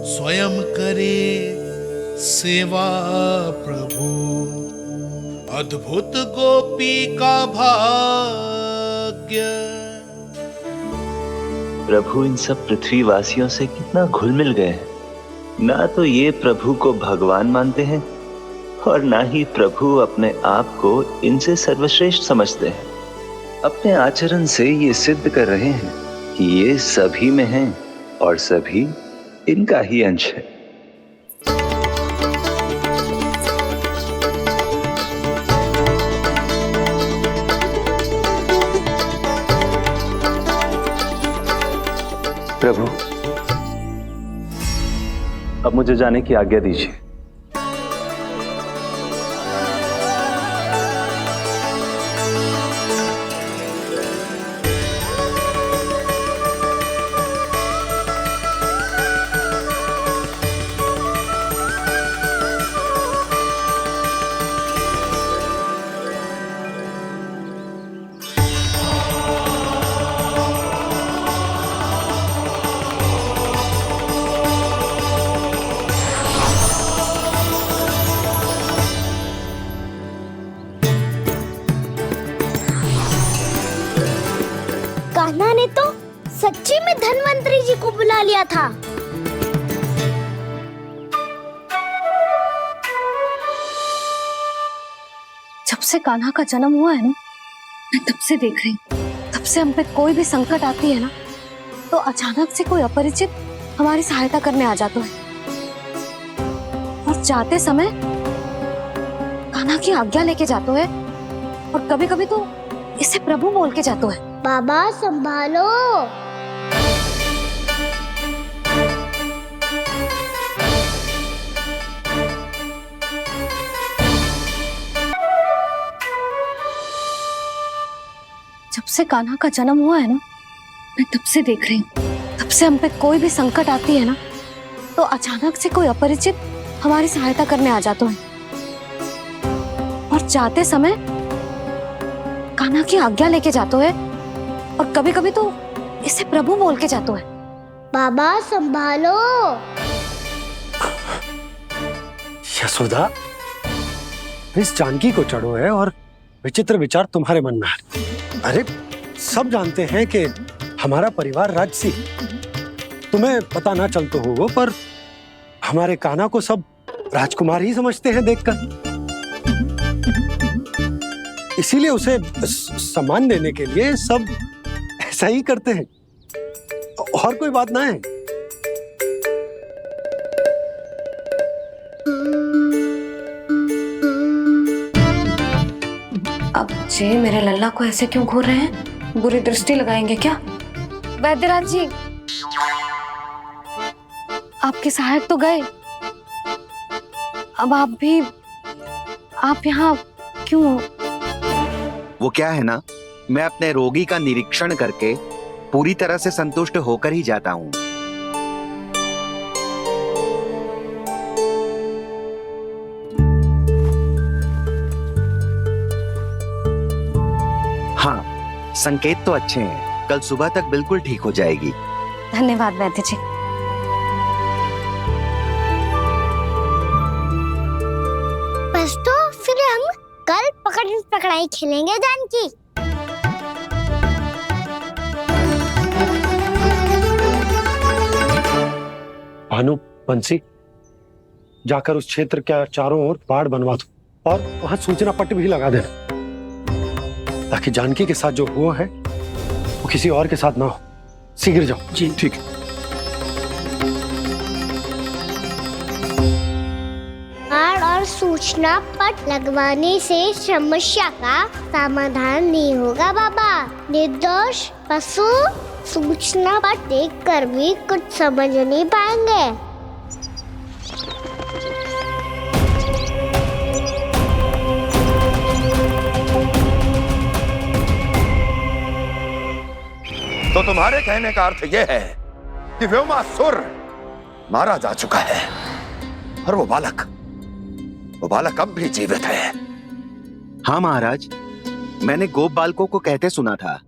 स्वयं करे सेवा प्रभु, अद्भुत गोपी का भाग्य। प्रभु इन सब पृथ्वीवासियों से कितना घुल मिल गए हैं। ना तो ये प्रभु को भगवान मानते हैं और ना ही प्रभु अपने आप को इनसे सर्वश्रेष्ठ समझते हैं। अपने आचरण से ये सिद्ध कर रहे हैं कि ये सभी में हैं और सभी इनका ही अंश है। प्रभु, अब मुझे जाने की आज्ञा दीजिए। कान्हा ने तो सच्ची में धन्वंतरी जी को बुला लिया था। जब से कान्हा का जन्म हुआ है ना, मैं तब से देख रही हूँ, तब से हम पे कोई भी संकट आती है ना, तो अचानक से कोई अपरिचित हमारी सहायता करने आ जाता है, और जाते समय कान्हा की आज्ञा लेके जाते है, और कभी कभी तो इसे प्रभु बोल के जाते है। बाबा संभालो। जब से कान्हा का जन्म हुआ है ना, मैं तब से देख रही हूँ, तब से हम पे कोई भी संकट आती है ना, तो अचानक से कोई अपरिचित हमारी सहायता करने आ जाता है, और जाते समय कान्हा की आज्ञा लेके जाते है, और कभी कभी तो इसे प्रभु बोल के जाते है। बाबा संभालो। यशोदा, इस जानकी को चढ़ो है और विचित्र विचार तुम्हारे मन में है। अरे सब जानते हैं कि हमारा परिवार राजसी, तुम्हें पता ना चलता हो वो, पर हमारे कान्हा को सब राजकुमार ही समझते हैं देखकर, इसीलिए उसे सम्मान देने के लिए सब ऐसा ही करते हैं, और कोई बात ना है। अब जे मेरे लल्ला को ऐसे क्यों घूर रहे हैं? बुरी दृष्टि लगाएंगे क्या? वैद्यराज जी, आपके सहायक तो गए, अब आप यहाँ क्यों? वो क्या है ना, मैं अपने रोगी का निरीक्षण करके पूरी तरह से संतुष्ट होकर ही जाता हूँ। हाँ, संकेत तो अच्छे हैं, कल सुबह तक बिल्कुल ठीक हो जाएगी। धन्यवाद वैद्य जी। बस तो फिर हम कल पकड़न पकड़ाई खेलेंगे जानकी। भानु, बंसी, जाकर उस क्षेत्र के चारों ओर बाड़ बनवा दो और वहां सूचना पट्ट भी लगा देना, ताकि जानकी के साथ जो हुआ है वो किसी और के साथ ना हो। शीघ्र जाओ। जी ठीक है। बाड़ और सूचना पट लगवाने से समस्या का समाधान नहीं होगा बाबा। निर्दोष पशु सूचना पट देखकर भी कुछ समझ नहीं पाएंगे। तो तुम्हारे कहने का अर्थ यह है कि व्योमासुर मारा जा चुका है और वो बालक अब भी जीवित है। हाँ महाराज, मैंने गोप बालकों को कहते सुना था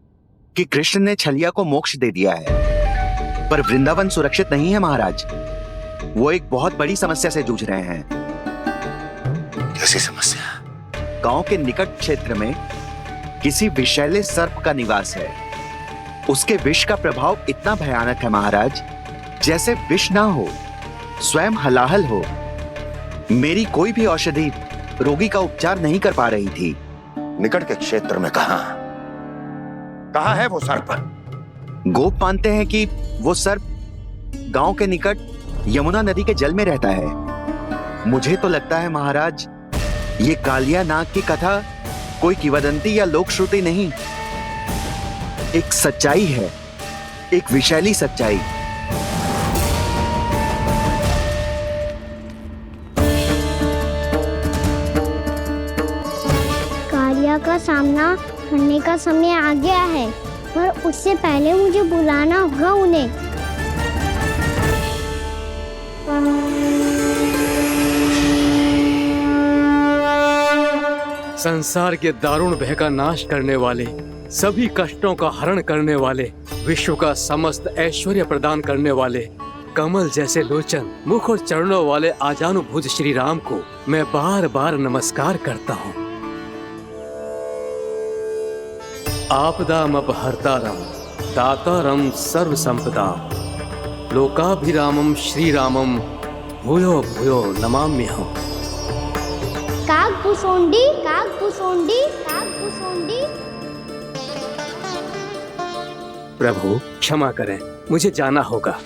कि कृष्ण ने छलिया को मोक्ष दे दिया है, पर वृंदावन सुरक्षित नहीं है महाराज। वो एक बहुत बड़ी समस्या से जूझ रहे हैं। कैसी समस्या? गांव के निकट क्षेत्र में किसी विषैले सर्प का निवास है। उसके विष का प्रभाव इतना भयानक है महाराज, जैसे विष ना हो, स्वयं हलाहल हो। मेरी कोई भी औषधि रोगी का उपचार नहीं कर पा रही थी। निकट के क्षेत्र में कहाँ है वो सर्प? गोप मानते हैं कि वो सर्प गांव के निकट यमुना नदी के जल में रहता है। मुझे तो लगता है महाराज, ये कालिया नाग की कथा कोई किंवदंती या लोक श्रुति नहीं, एक सच्चाई है, एक विषैली सच्चाई। सामना करने का समय आ गया है, पर उससे पहले मुझे बुलाना होगा उन्हें। संसार के दारुण भय का नाश करने वाले, सभी कष्टों का हरण करने वाले, विश्व का समस्त ऐश्वर्य प्रदान करने वाले, कमल जैसे लोचन, मुख और चरणों वाले आजानुभुज श्री राम को मैं बार बार नमस्कार करता हूँ। आपदामपहर्तारं दातारं सर्व संपदा लोकाभिरामं श्री रामं भूयो भूयो नमाम्यहम्। काकभुसुंडी काकभुसुंडी काकभुसुंडी। प्रभु क्षमा करें, मुझे जाना होगा।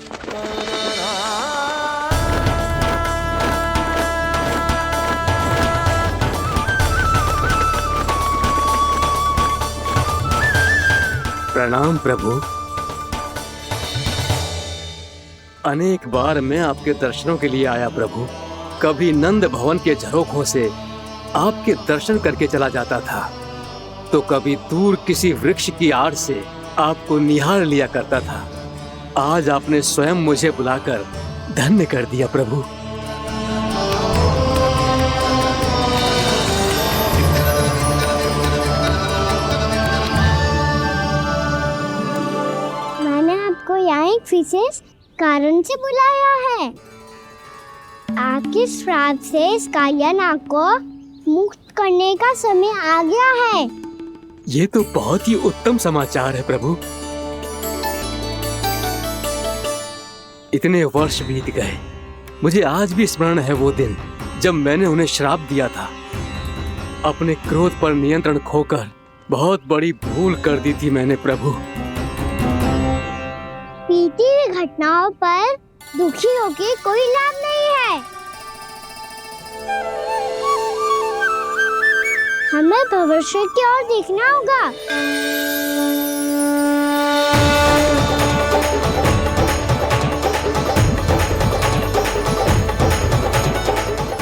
प्रणाम प्रभु। अनेक बार मैं आपके दर्शनों के लिए आया प्रभु। कभी नंद भवन के झरोखों से आपके दर्शन करके चला जाता था, तो कभी दूर किसी वृक्ष की आड़ से आपको निहार लिया करता था। आज आपने स्वयं मुझे बुलाकर धन्य कर दिया प्रभु। मैंने आपको यहाँ एक विशेष कारण से बुलाया है। आपके श्राप से इस कालियानाग को मुक्त करने का समय आ गया है। ये तो बहुत ही उत्तम समाचार है प्रभु। इतने वर्ष बीत गए, मुझे आज भी स्मरण है वो दिन जब मैंने उन्हें श्राप दिया था। अपने क्रोध पर नियंत्रण खोकर बहुत बड़ी भूल कर दी थी मैंने प्रभु। बीती हुई घटनाओं पर दुखी होके कोई लाभ नहीं है। हमें भविष्य की ओर देखना होगा।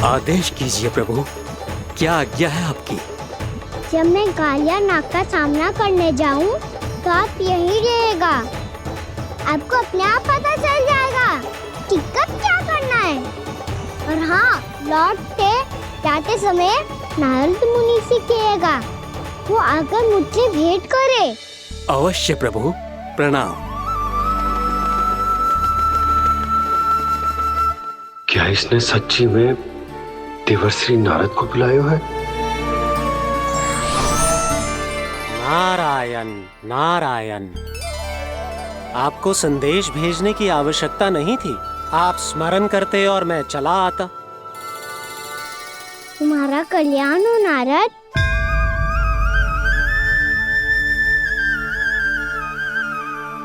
आदेश कीजिए प्रभु, क्या आज्ञा है आपकी? जब मैं कालियानाग का सामना करने जाऊं, तो आप यही रहेगा। आपको अपने आप पता चल जाएगा कि कब क्या करना है। और हाँ, लौटते जाते समय नारद मुनि से कहेगा, वो आकर मुझसे भेंट करे। अवश्य प्रभु, प्रणाम। क्या इसने सच्ची में देवर्षि नारद को बुलाया है? नारायण नारायण। आपको संदेश भेजने की आवश्यकता नहीं थी। आप स्मरण करते और मैं चला आता। तुम्हारा कल्याण हो नारद।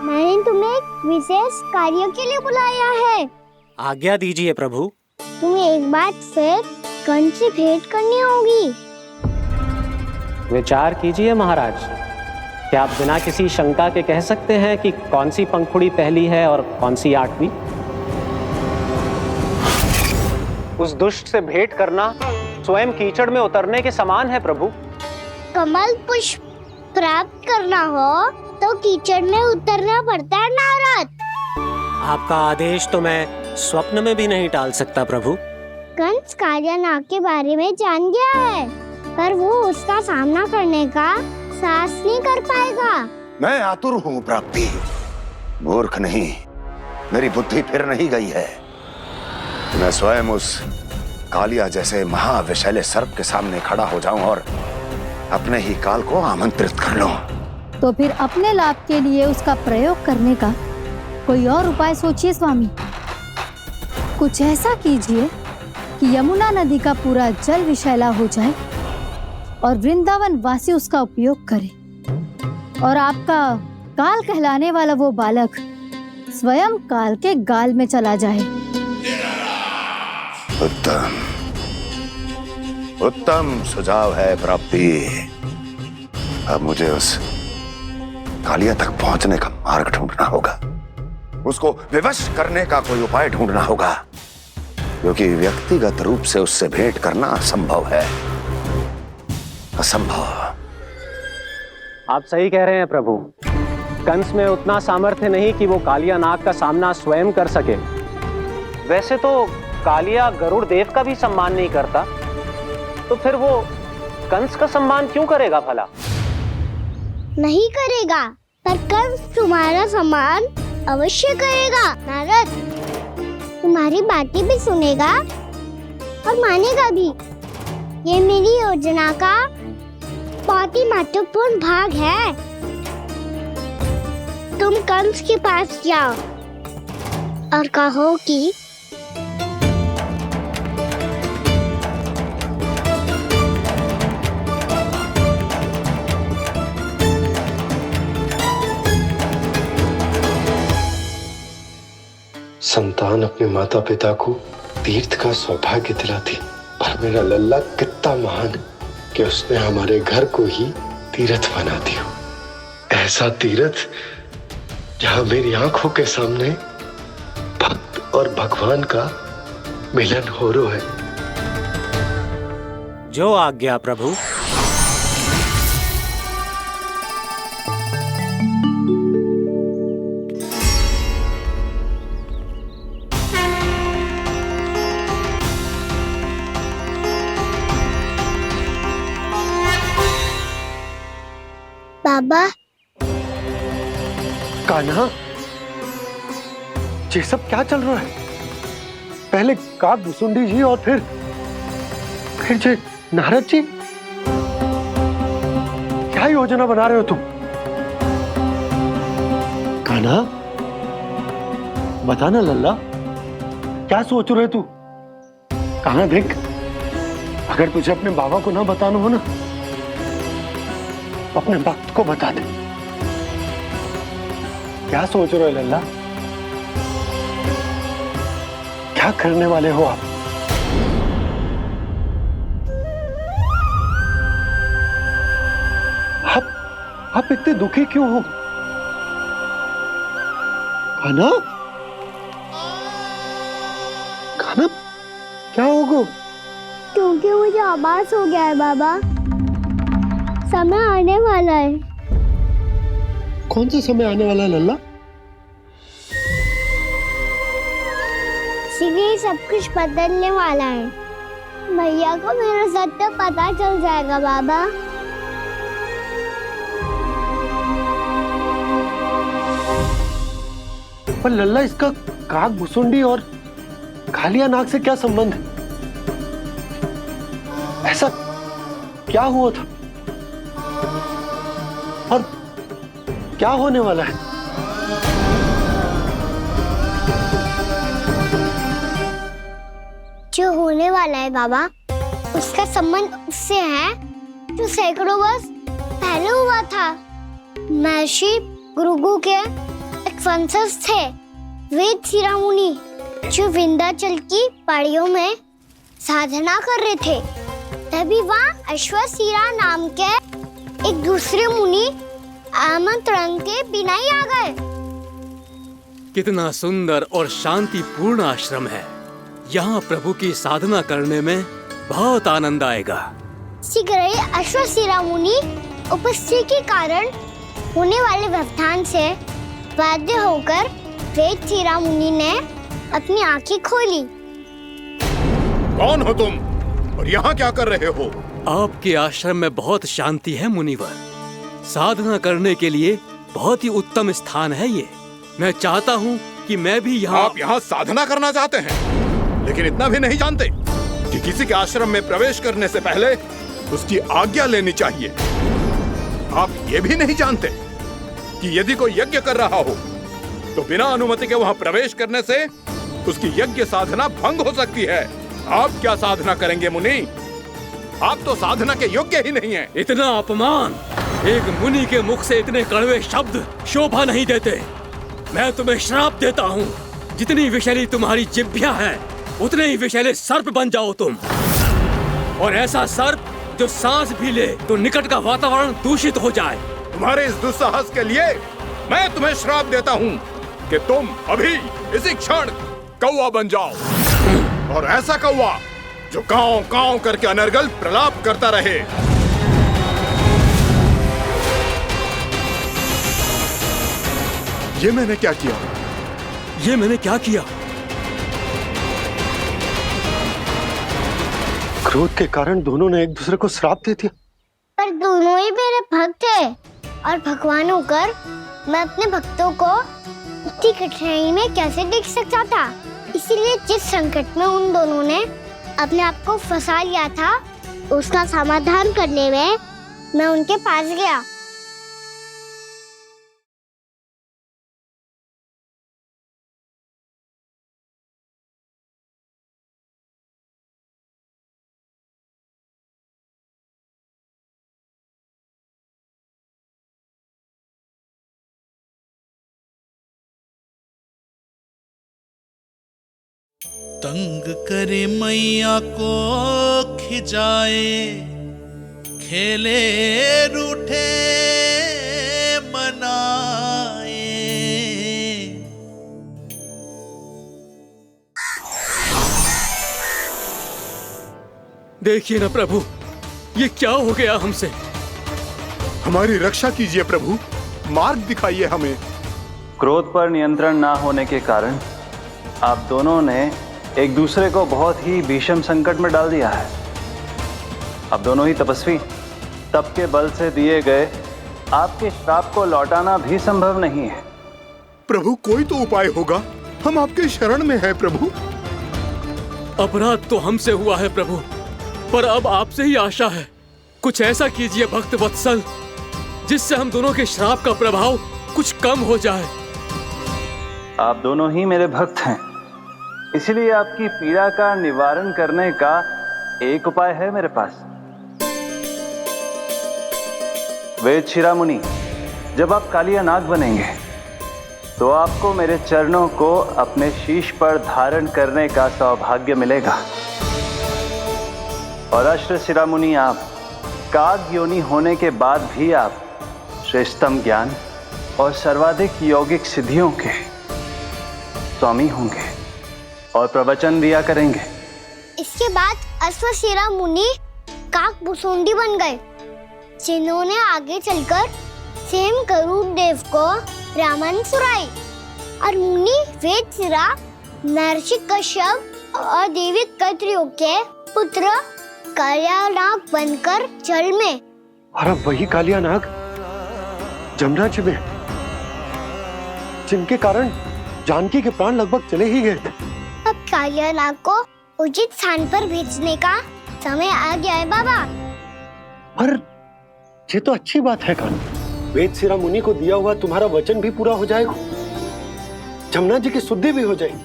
मैंने तुम्हें एक विशेष कार्य के लिए बुलाया है। आज्ञा दीजिए प्रभु। तुम्हें एक बार फिर कंस से भेंट करनी होगी। विचार कीजिए महाराज। क्या आप बिना किसी शंका के कह सकते हैं कि कौन सी पंखुड़ी पहली है और कौन सी आठवीं? उस दुष्ट से भेंट करना स्वयं कीचड़ में उतरने के समान है प्रभु। कमल पुष्प प्राप्त करना हो तो कीचड़ में उतरना पड़ता है नारद। आपका आदेश तो मैं स्वप्न में भी नहीं टाल सकता प्रभु। कंस कालियानाग के बारे में जान गया है, पर वो उसका सामना करने का साहस नहीं कर पाएगा। मैं आतुर हूँ प्राप्ति, मूर्ख नहीं। मेरी बुद्धि फिर नहीं गई है। मैं स्वयं उस कालिया जैसे महाविषैले सर्प के सामने खड़ा हो जाऊं और अपने ही काल को आमंत्रित कर लूं। तो फिर अपने लाभ के लिए उसका प्रयोग करने का कोई और उपाय सोचिए स्वामी। कुछ ऐसा कीजिए कि यमुना नदी का पूरा जल विषैला हो जाए और वृंदावन वासी उसका उपयोग करे, और आपका काल कहलाने वाला वो बालक स्वयं काल के गाल में चला जाए। उत्तम उत्तम सुझाव है प्राप्ति। अब मुझे उस कालिया तक पहुंचने का मार्ग ढूंढना होगा। उसको विवश करने का कोई उपाय ढूंढना होगा, क्योंकि व्यक्तिगत रूप से उससे भेंट करना असंभव है। असंभव। आप सही कह रहे हैं प्रभु। कंस में उतना सामर्थ्य नहीं कि वो कालिया नाग का सामना स्वयं कर सके। वैसे तो कालिया गरुड़ देव का भी सम्मान नहीं करता, तो फिर वो कंस का सम्मान क्यों करेगा भला? नहीं करेगा, पर कंस तुम्हारा सम्मान अवश्य करेगा। नारद तुम्हारी बातें भी सुनेगा और मानेगा भी। ये मेरी योजना का बहुत ही महत्वपूर्ण भाग है। तुम कंस के पास जाओ और कहो कि संतान अपने माता पिता को तीर्थ का सौभाग्य दिलाती, और मेरा लल्ला कितना महान कि उसने हमारे घर को ही तीर्थ बना दिया। ऐसा तीर्थ जहां मेरी आंखों के सामने भक्त और भगवान का मिलन हो रहा है। जो आज्ञा प्रभु। बाबा। कान्हा, ये सब क्या चल रहा है? पहले काग भुसुंडी जी और फिर जे नारद जी। क्या योजना बना रहे हो तुम? कान्हा, बता ना लल्ला, क्या सोच रहे तू? कान्हा देख, अगर तुझे अपने बाबा को ना बताना हो ना, अपने भक्त को बता दे। क्या सोच रहे हो लल्ला? क्या करने वाले हो आप? आप इतने दुखी क्यों हो? कान्हा, कान्हा, क्या होगा? क्योंकि मुझे आभास हो गया है बाबा, समय आने वाला है। कौन सा समय आने वाला है लल्ला? शीघ्र सब कुछ बदलने वाला है। भैया को मेरा सत्य पता चल जाएगा बाबा। पर लल्ला, इसका काग भुसुंडी और कालिया नाग से क्या संबंध है? ऐसा क्या हुआ था और क्या होने वाला है? जो होने वाला है बाबा, उसका संबंध उससे है जो सैकड़ों वर्ष पहले हुआ था। महर्षि भृगु के एक वंशज थे वेद शिरोमणि, जो विंध्याचल की पहाड़ियों में साधना कर रहे थे। तभी वहाँ अश्वशिरा नाम के एक दूसरे मुनि आमंत्रण के बिना ही आ गए। कितना सुंदर और शांतिपूर्ण आश्रम है। यहाँ प्रभु की साधना करने में बहुत आनंद आएगा। शीघ्र ही अश्वशिरा मुनि उपस्थिति के कारण होने वाले व्यवधान से बाध्य होकर वेद शिरोमणि ने अपनी आंखें खोली। कौन हो तुम और यहाँ क्या कर रहे हो? आपके आश्रम में बहुत शांति है मुनिवर। साधना करने के लिए बहुत ही उत्तम स्थान है ये। मैं चाहता हूँ कि मैं भी यहाँ। आप यहाँ साधना करना चाहते हैं, लेकिन इतना भी नहीं जानते कि किसी के आश्रम में प्रवेश करने से पहले उसकी आज्ञा लेनी चाहिए। आप ये भी नहीं जानते कि यदि कोई यज्ञ कर रहा हो तो बिना अनुमति के वहाँ प्रवेश करने से उसकी यज्ञ साधना भंग हो सकती है। आप क्या साधना करेंगे मुनि? आप तो साधना के योग्य ही नहीं हैं। इतना अपमान! एक मुनि के मुख से इतने कड़वे शब्द शोभा नहीं देते। मैं तुम्हें श्राप देता हूँ, जितनी विषैली तुम्हारी जिह्वा है उतने ही विषैले सर्प बन जाओ तुम। और ऐसा सर्प जो सांस भी ले तो निकट का वातावरण दूषित हो जाए। तुम्हारे इस दुस्साहस के लिए मैं तुम्हें श्राप देता हूँ कि तुम अभी इसी क्षण कौवा बन जाओ, और ऐसा कौवा जो कांव कांव करके अनर्गल प्रलाप करता रहे। ये मैंने क्या किया? ये मैंने क्या किया? क्रोध के कारण दोनों ने एक दूसरे को श्राप दे दिया। पर दोनों ही मेरे भक्त हैं और भगवान होकर मैं अपने भक्तों को इतनी कठिनाई में कैसे देख सकता था। इसीलिए जिस संकट में उन दोनों ने अपने आप को फंसा लिया था, उसका समाधान करने में मैं उनके पास गया। तंग करे मैया को खिजाए, खेले रूठे मनाए। देखिए ना प्रभु, ये क्या हो गया हमसे? हमारी रक्षा कीजिए प्रभु, मार्ग दिखाइए हमें। क्रोध पर नियंत्रण ना होने के कारण आप दोनों ने एक दूसरे को बहुत ही भीषण संकट में डाल दिया है। अब दोनों ही तपस्वी, तप के बल से दिए गए आपके श्राप को लौटाना भी संभव नहीं है। प्रभु कोई तो उपाय होगा, हम आपके शरण में हैं प्रभु। अपराध तो हमसे हुआ है प्रभु, पर अब आपसे ही आशा है। कुछ ऐसा कीजिए भक्त वत्सल, जिससे हम दोनों के श्राप का प्रभाव कुछ कम हो जाए। आप दोनों ही मेरे भक्त हैं, इसलिए आपकी पीड़ा का निवारण करने का एक उपाय है मेरे पास। वेद शिरामुनि, जब आप कालिया नाग बनेंगे तो आपको मेरे चरणों को अपने शीश पर धारण करने का सौभाग्य मिलेगा। और अश्र शिरामुनि, आप काग योनि होने के बाद भी आप श्रेष्ठतम ज्ञान और सर्वाधिक यौगिक सिद्धियों के स्वामी होंगे और प्रवचन दिया करेंगे। इसके बाद अश्वशिरा मुनि काक भुसुंडी बन गए, जिन्होंने आगे चलकर सेम गरुड़ देव को रामायण सुनाई। और मुनि वेदशिरा महर्षि कश्यप और देवी कत्रियों के पुत्र कालियानाग बनकर जल में। और अब वही कालियानाग जमुना जी में, जिनके कारण जानकी के प्राण लगभग चले ही गए थे। अब कालियानाग को उचित स्थान पर भेजने का समय आ गया है बाबा। पर ये तो अच्छी बात है कान, वेदशिरा मुनि को दिया हुआ तुम्हारा वचन भी पूरा हो जाएगा, जमुना जी की शुद्धि भी हो जाएगी।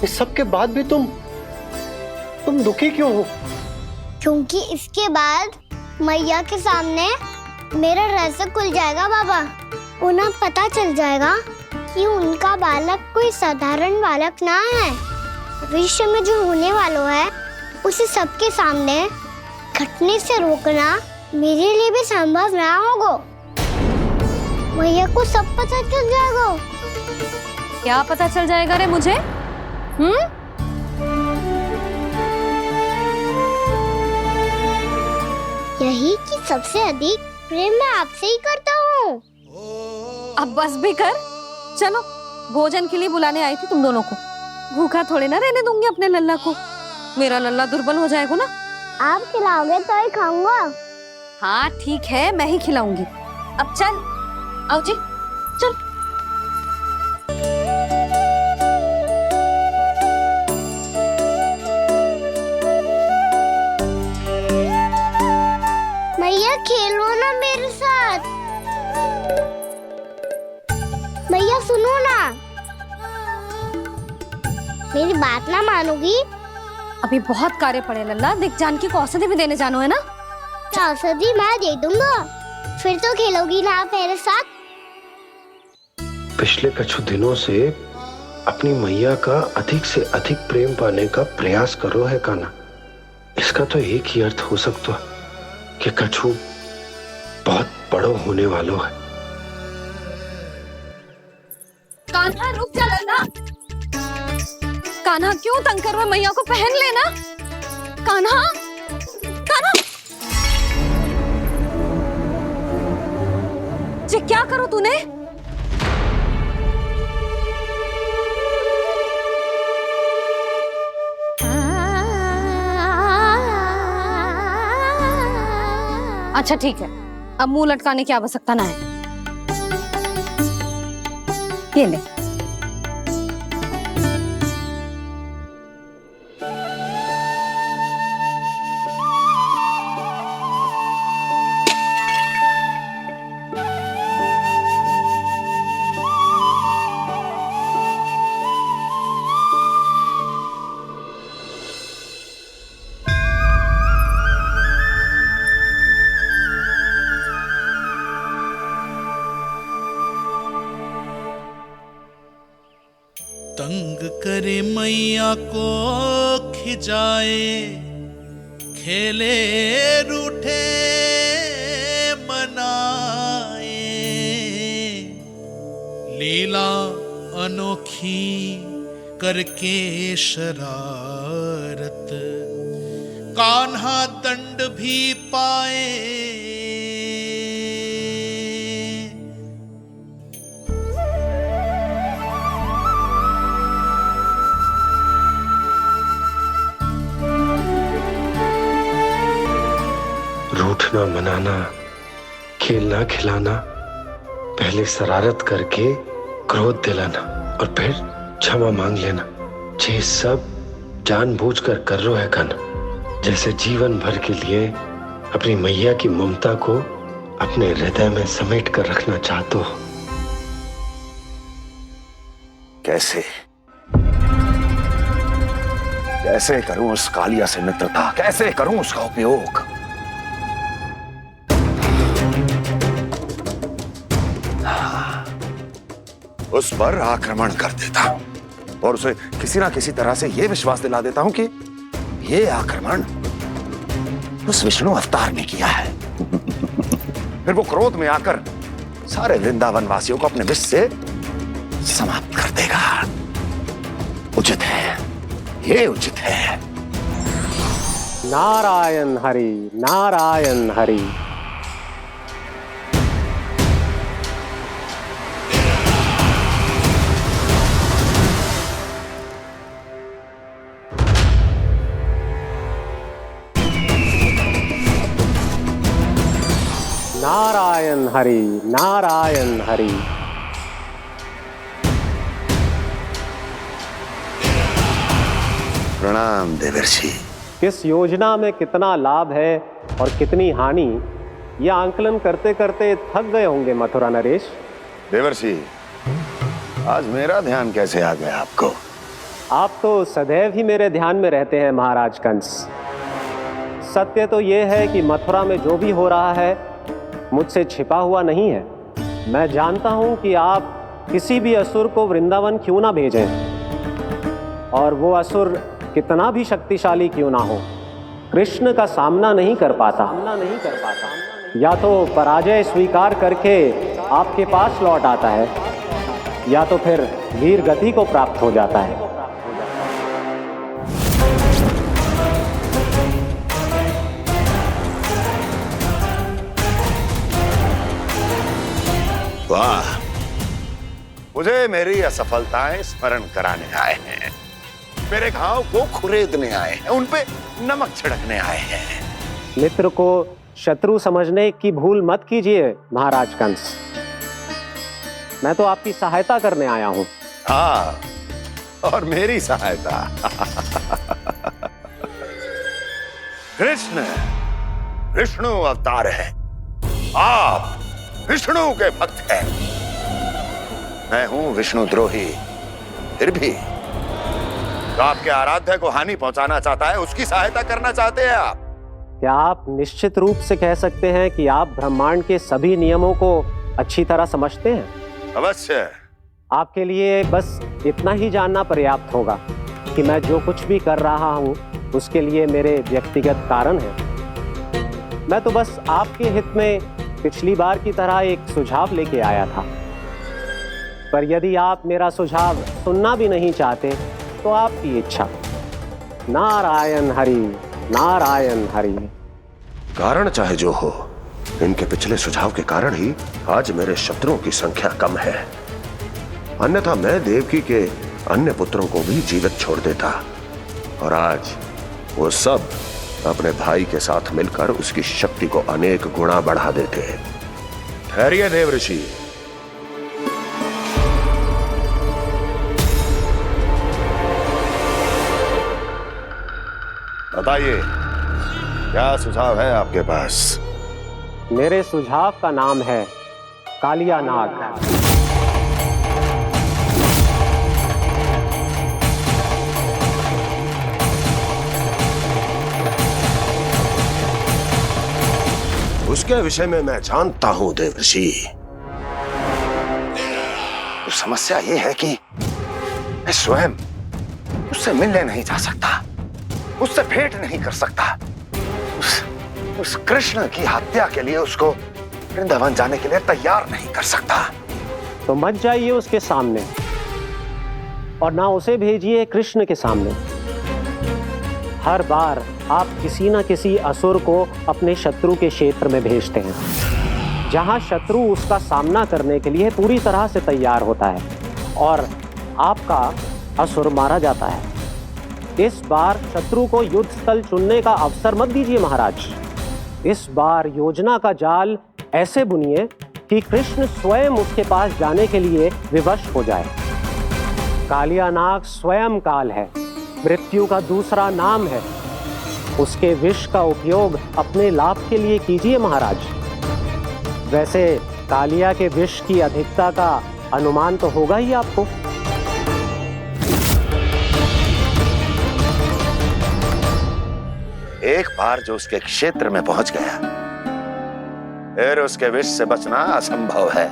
इस सब के बाद भी तुम दुखी क्यों हो? क्योंकि इसके बाद मैया के सामने मेरा रहस्य खुल जाएगा बाबा। उन्हें पता चल जाएगा कि उनका बालक कोई साधारण बालक ना है। भविष्य में जो होने वाला है उसे सबके सामने घटने से रोकना मेरे लिए भी संभव ना होगा। मैया को सब पता चल जाएगा। क्या पता चल जाएगा रे मुझे? यही कि सबसे अधिक प्रेम मैं आपसे ही करता हूँ। अब बस भी कर, चलो भोजन के लिए बुलाने आई थी तुम दोनों को। भूखा थोड़े ना रहने दूंगी अपने लल्ला को, मेरा लल्ला दुर्बल हो जाएगा ना। आप खिलाओगे तो ही खाऊंगा। हाँ ठीक है, मैं ही खिलाऊंगी। अब चल, आओ जी चल। मैया खेलो ना मेरे साथ। मैया सुनो ना, मेरी बात ना मानोगी? अभी बहुत कार्य पड़े लल्ला, देख जानकी को औषधि भी देने जानो है ना। औषधि मैं दे दूंगा, फिर तो खेलोगी ना आप मेरे साथ। पिछले कुछ दिनों से अपनी मैया का अधिक से अधिक प्रेम पाने का प्रयास करो है कान्हा। इसका तो एक ही अर्थ हो सकता है कि कछु बहुत बड़ो होने वालों है। कान्हा रुक जा लल्ला। कान्हा क्यों तंग कर रहा है? मैया को पहन लेना। कान्हा, कान्हा, ये क्या करो तूने? अच्छा ठीक है, अब मुंह लटकाने की आवश्यकता ना है। ये ले। तंग करे मैया को खिजाए, खेले रूठे मनाए, लीला अनोखी करके शरारत, कान्हा दंड भी पाए। रूठना मनाना, खेलना खिलाना, पहले शरारत करके क्रोध दिलाना और फिर क्षमा मांग लेना, ये सब जानबूझकर कर रहे है कन, जैसे जीवन भर के लिए अपनी मैया की ममता को अपने हृदय में समेट कर रखना चाहते हो। कैसे कैसे करूं उस कालिया से मित्रता, कैसे करूं उसका उपयोग? उस पर आक्रमण कर देता हूं और उसे किसी ना किसी तरह से यह विश्वास दिला देता हूं कि यह आक्रमण उस विष्णु अवतार ने किया है। फिर वो क्रोध में आकर सारे वृंदावन वासियों को अपने विष से समाप्त कर देगा। उचित है, ये उचित है। नारायण हरि, नारायण हरि। नारायण हरि, नारायण हरि। प्रणाम देवर्षि। किस योजना में कितना लाभ है और कितनी हानि, यह आंकलन करते करते थक गए होंगे मथुरा नरेश। देवर्षि, आज मेरा ध्यान कैसे आ गया आपको? आप तो सदैव ही मेरे ध्यान में रहते हैं महाराज कंस। सत्य तो यह है कि मथुरा में जो भी हो रहा है मुझसे छिपा हुआ नहीं है। मैं जानता हूं कि आप किसी भी असुर को वृंदावन क्यों ना भेजें, और वो असुर कितना भी शक्तिशाली क्यों ना हो, कृष्ण का सामना नहीं कर पाता। या तो पराजय स्वीकार करके आपके पास लौट आता है, या तो फिर वीर गति को प्राप्त हो जाता है। वाह, मुझे मेरी असफलताएं स्मरण कराने आए हैं, मेरे घाव को खुरेदने आए हैं, उन पे नमक छिड़कने आए हैं। मित्र को शत्रु समझने की भूल मत कीजिए महाराज कंस। मैं तो आपकी सहायता करने आया हूं। हाँ, और मेरी सहायता। कृष्ण विष्णु अवतार है, आप विष्णु के भक्त हैं। मैं हूं विष्णु द्रोही, फिर भी तो आपके आराध्य को हानि पहुंचाना चाहता है, उसकी सहायता करना चाहते हैं आप। क्या आप निश्चित रूप से कह सकते हैं कि आप ब्रह्मांड के सभी नियमों को अच्छी तरह समझते हैं? अवश्य। आपके लिए बस इतना ही जानना पर्याप्त होगा कि मैं जो कुछ भी कर रहा हूं उसके लिए मेरे व्यक्तिगत कारण हैं। मैं तो बस आपके हित में पिछली बार की तरह एक सुझाव लेके आया था, पर यदि आप मेरा सुझाव सुनना भी नहीं चाहते तो आपकी इच्छा। नारायण हरि, नारायण हरि। कारण चाहे जो हो, इनके पिछले सुझाव के कारण ही आज मेरे शत्रुओं की संख्या कम है, अन्यथा मैं देवकी के अन्य पुत्रों को भी जीवित छोड़ देता, और आज वो सब अपने भाई के साथ मिलकर उसकी शक्ति को अनेक गुना बढ़ा देते हैं। ठहरिए देवऋषि। बताइए, क्या सुझाव है आपके पास? मेरे सुझाव का नाम है कालिया नाग। उसके विषय में मैं जानता हूं देवऋषि। तो समस्या यह है कि मैं स्वयं उससे मिलने नहीं जा सकता, उससे भेंट नहीं कर सकता। उस कृष्ण की हत्या के लिए उसको वृंदावन जाने के लिए तैयार नहीं कर सकता। तो मत जाइए उसके सामने और ना उसे भेजिए कृष्ण के सामने। हर बार आप किसी ना किसी असुर को अपने शत्रु के क्षेत्र में भेजते हैं, जहां शत्रु उसका सामना करने के लिए पूरी तरह से तैयार होता है और आपका असुर मारा जाता है। इस बार शत्रु को युद्ध स्थल चुनने का अवसर मत दीजिए महाराज। इस बार योजना का जाल ऐसे बुनिए कि कृष्ण स्वयं उसके पास जाने के लिए विवश हो जाए। कालिया नाग स्वयं काल है, मृत्यु का दूसरा नाम है। उसके विष का उपयोग अपने लाभ के लिए कीजिए महाराज। वैसे कालिया के विष की अधिकता का अनुमान तो होगा ही आपको। एक बार जो उसके क्षेत्र में पहुंच गया, फिर उसके विष से बचना असंभव है।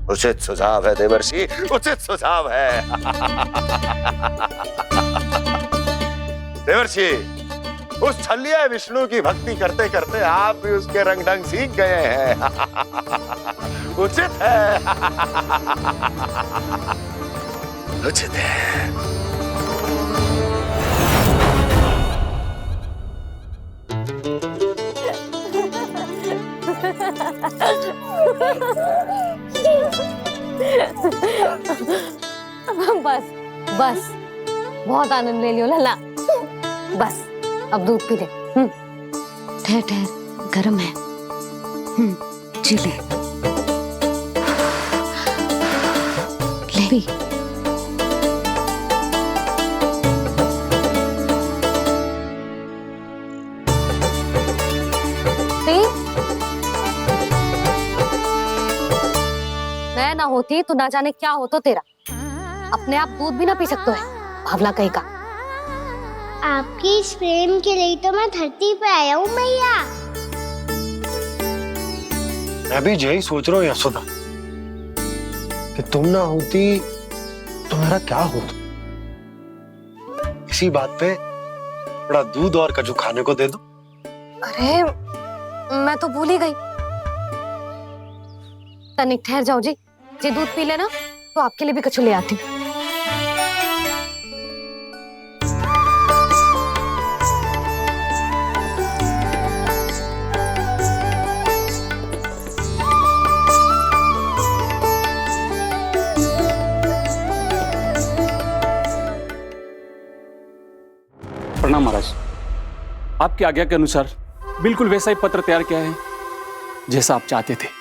उचित सुझाव है देवर्षि, उचित सुझाव है। देवर्षि, उस छलिया विष्णु की भक्ति करते करते आप भी उसके रंग ढंग सीख गए हैं। उचित है, उचित है। बस बस, बहुत आनंद ले लियो लला। बस अब दूध पी ले। ठहर ठहर, गर्म है। जी ले पी। मैं ना होती तो ना जाने क्या हो तो तेरा। अपने आप दूध भी ना पी सकते है, भावला कहीं का। आपकी इस प्रेम के लिए तो मैं धरती पे आया हूँ भैया। मैं भी यही सोच रहा हूँ यशोदा कि तुम ना होती तो मेरा क्या होता। इसी बात पे थोड़ा दूध और कजू खाने को दे दो। अरे मैं तो भूल ही गई। तनिक ठहर जाओ जी, दूध पी लेना तो आपके लिए भी कछु ले आती हूँ। प्रणाम महाराज। आपकी आज्ञा के अनुसार बिल्कुल वैसा ही पत्र तैयार किया है जैसा आप चाहते थे।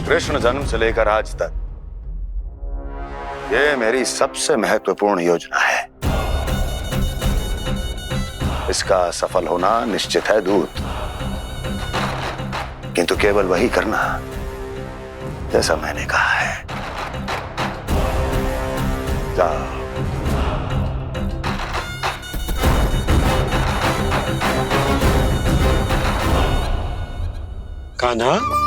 कृष्ण जन्म से लेकर आज तक ये मेरी सबसे महत्वपूर्ण योजना है। इसका सफल होना निश्चित है दूत, किंतु केवल वही करना जैसा मैंने कहा है। जाओ। कान्हा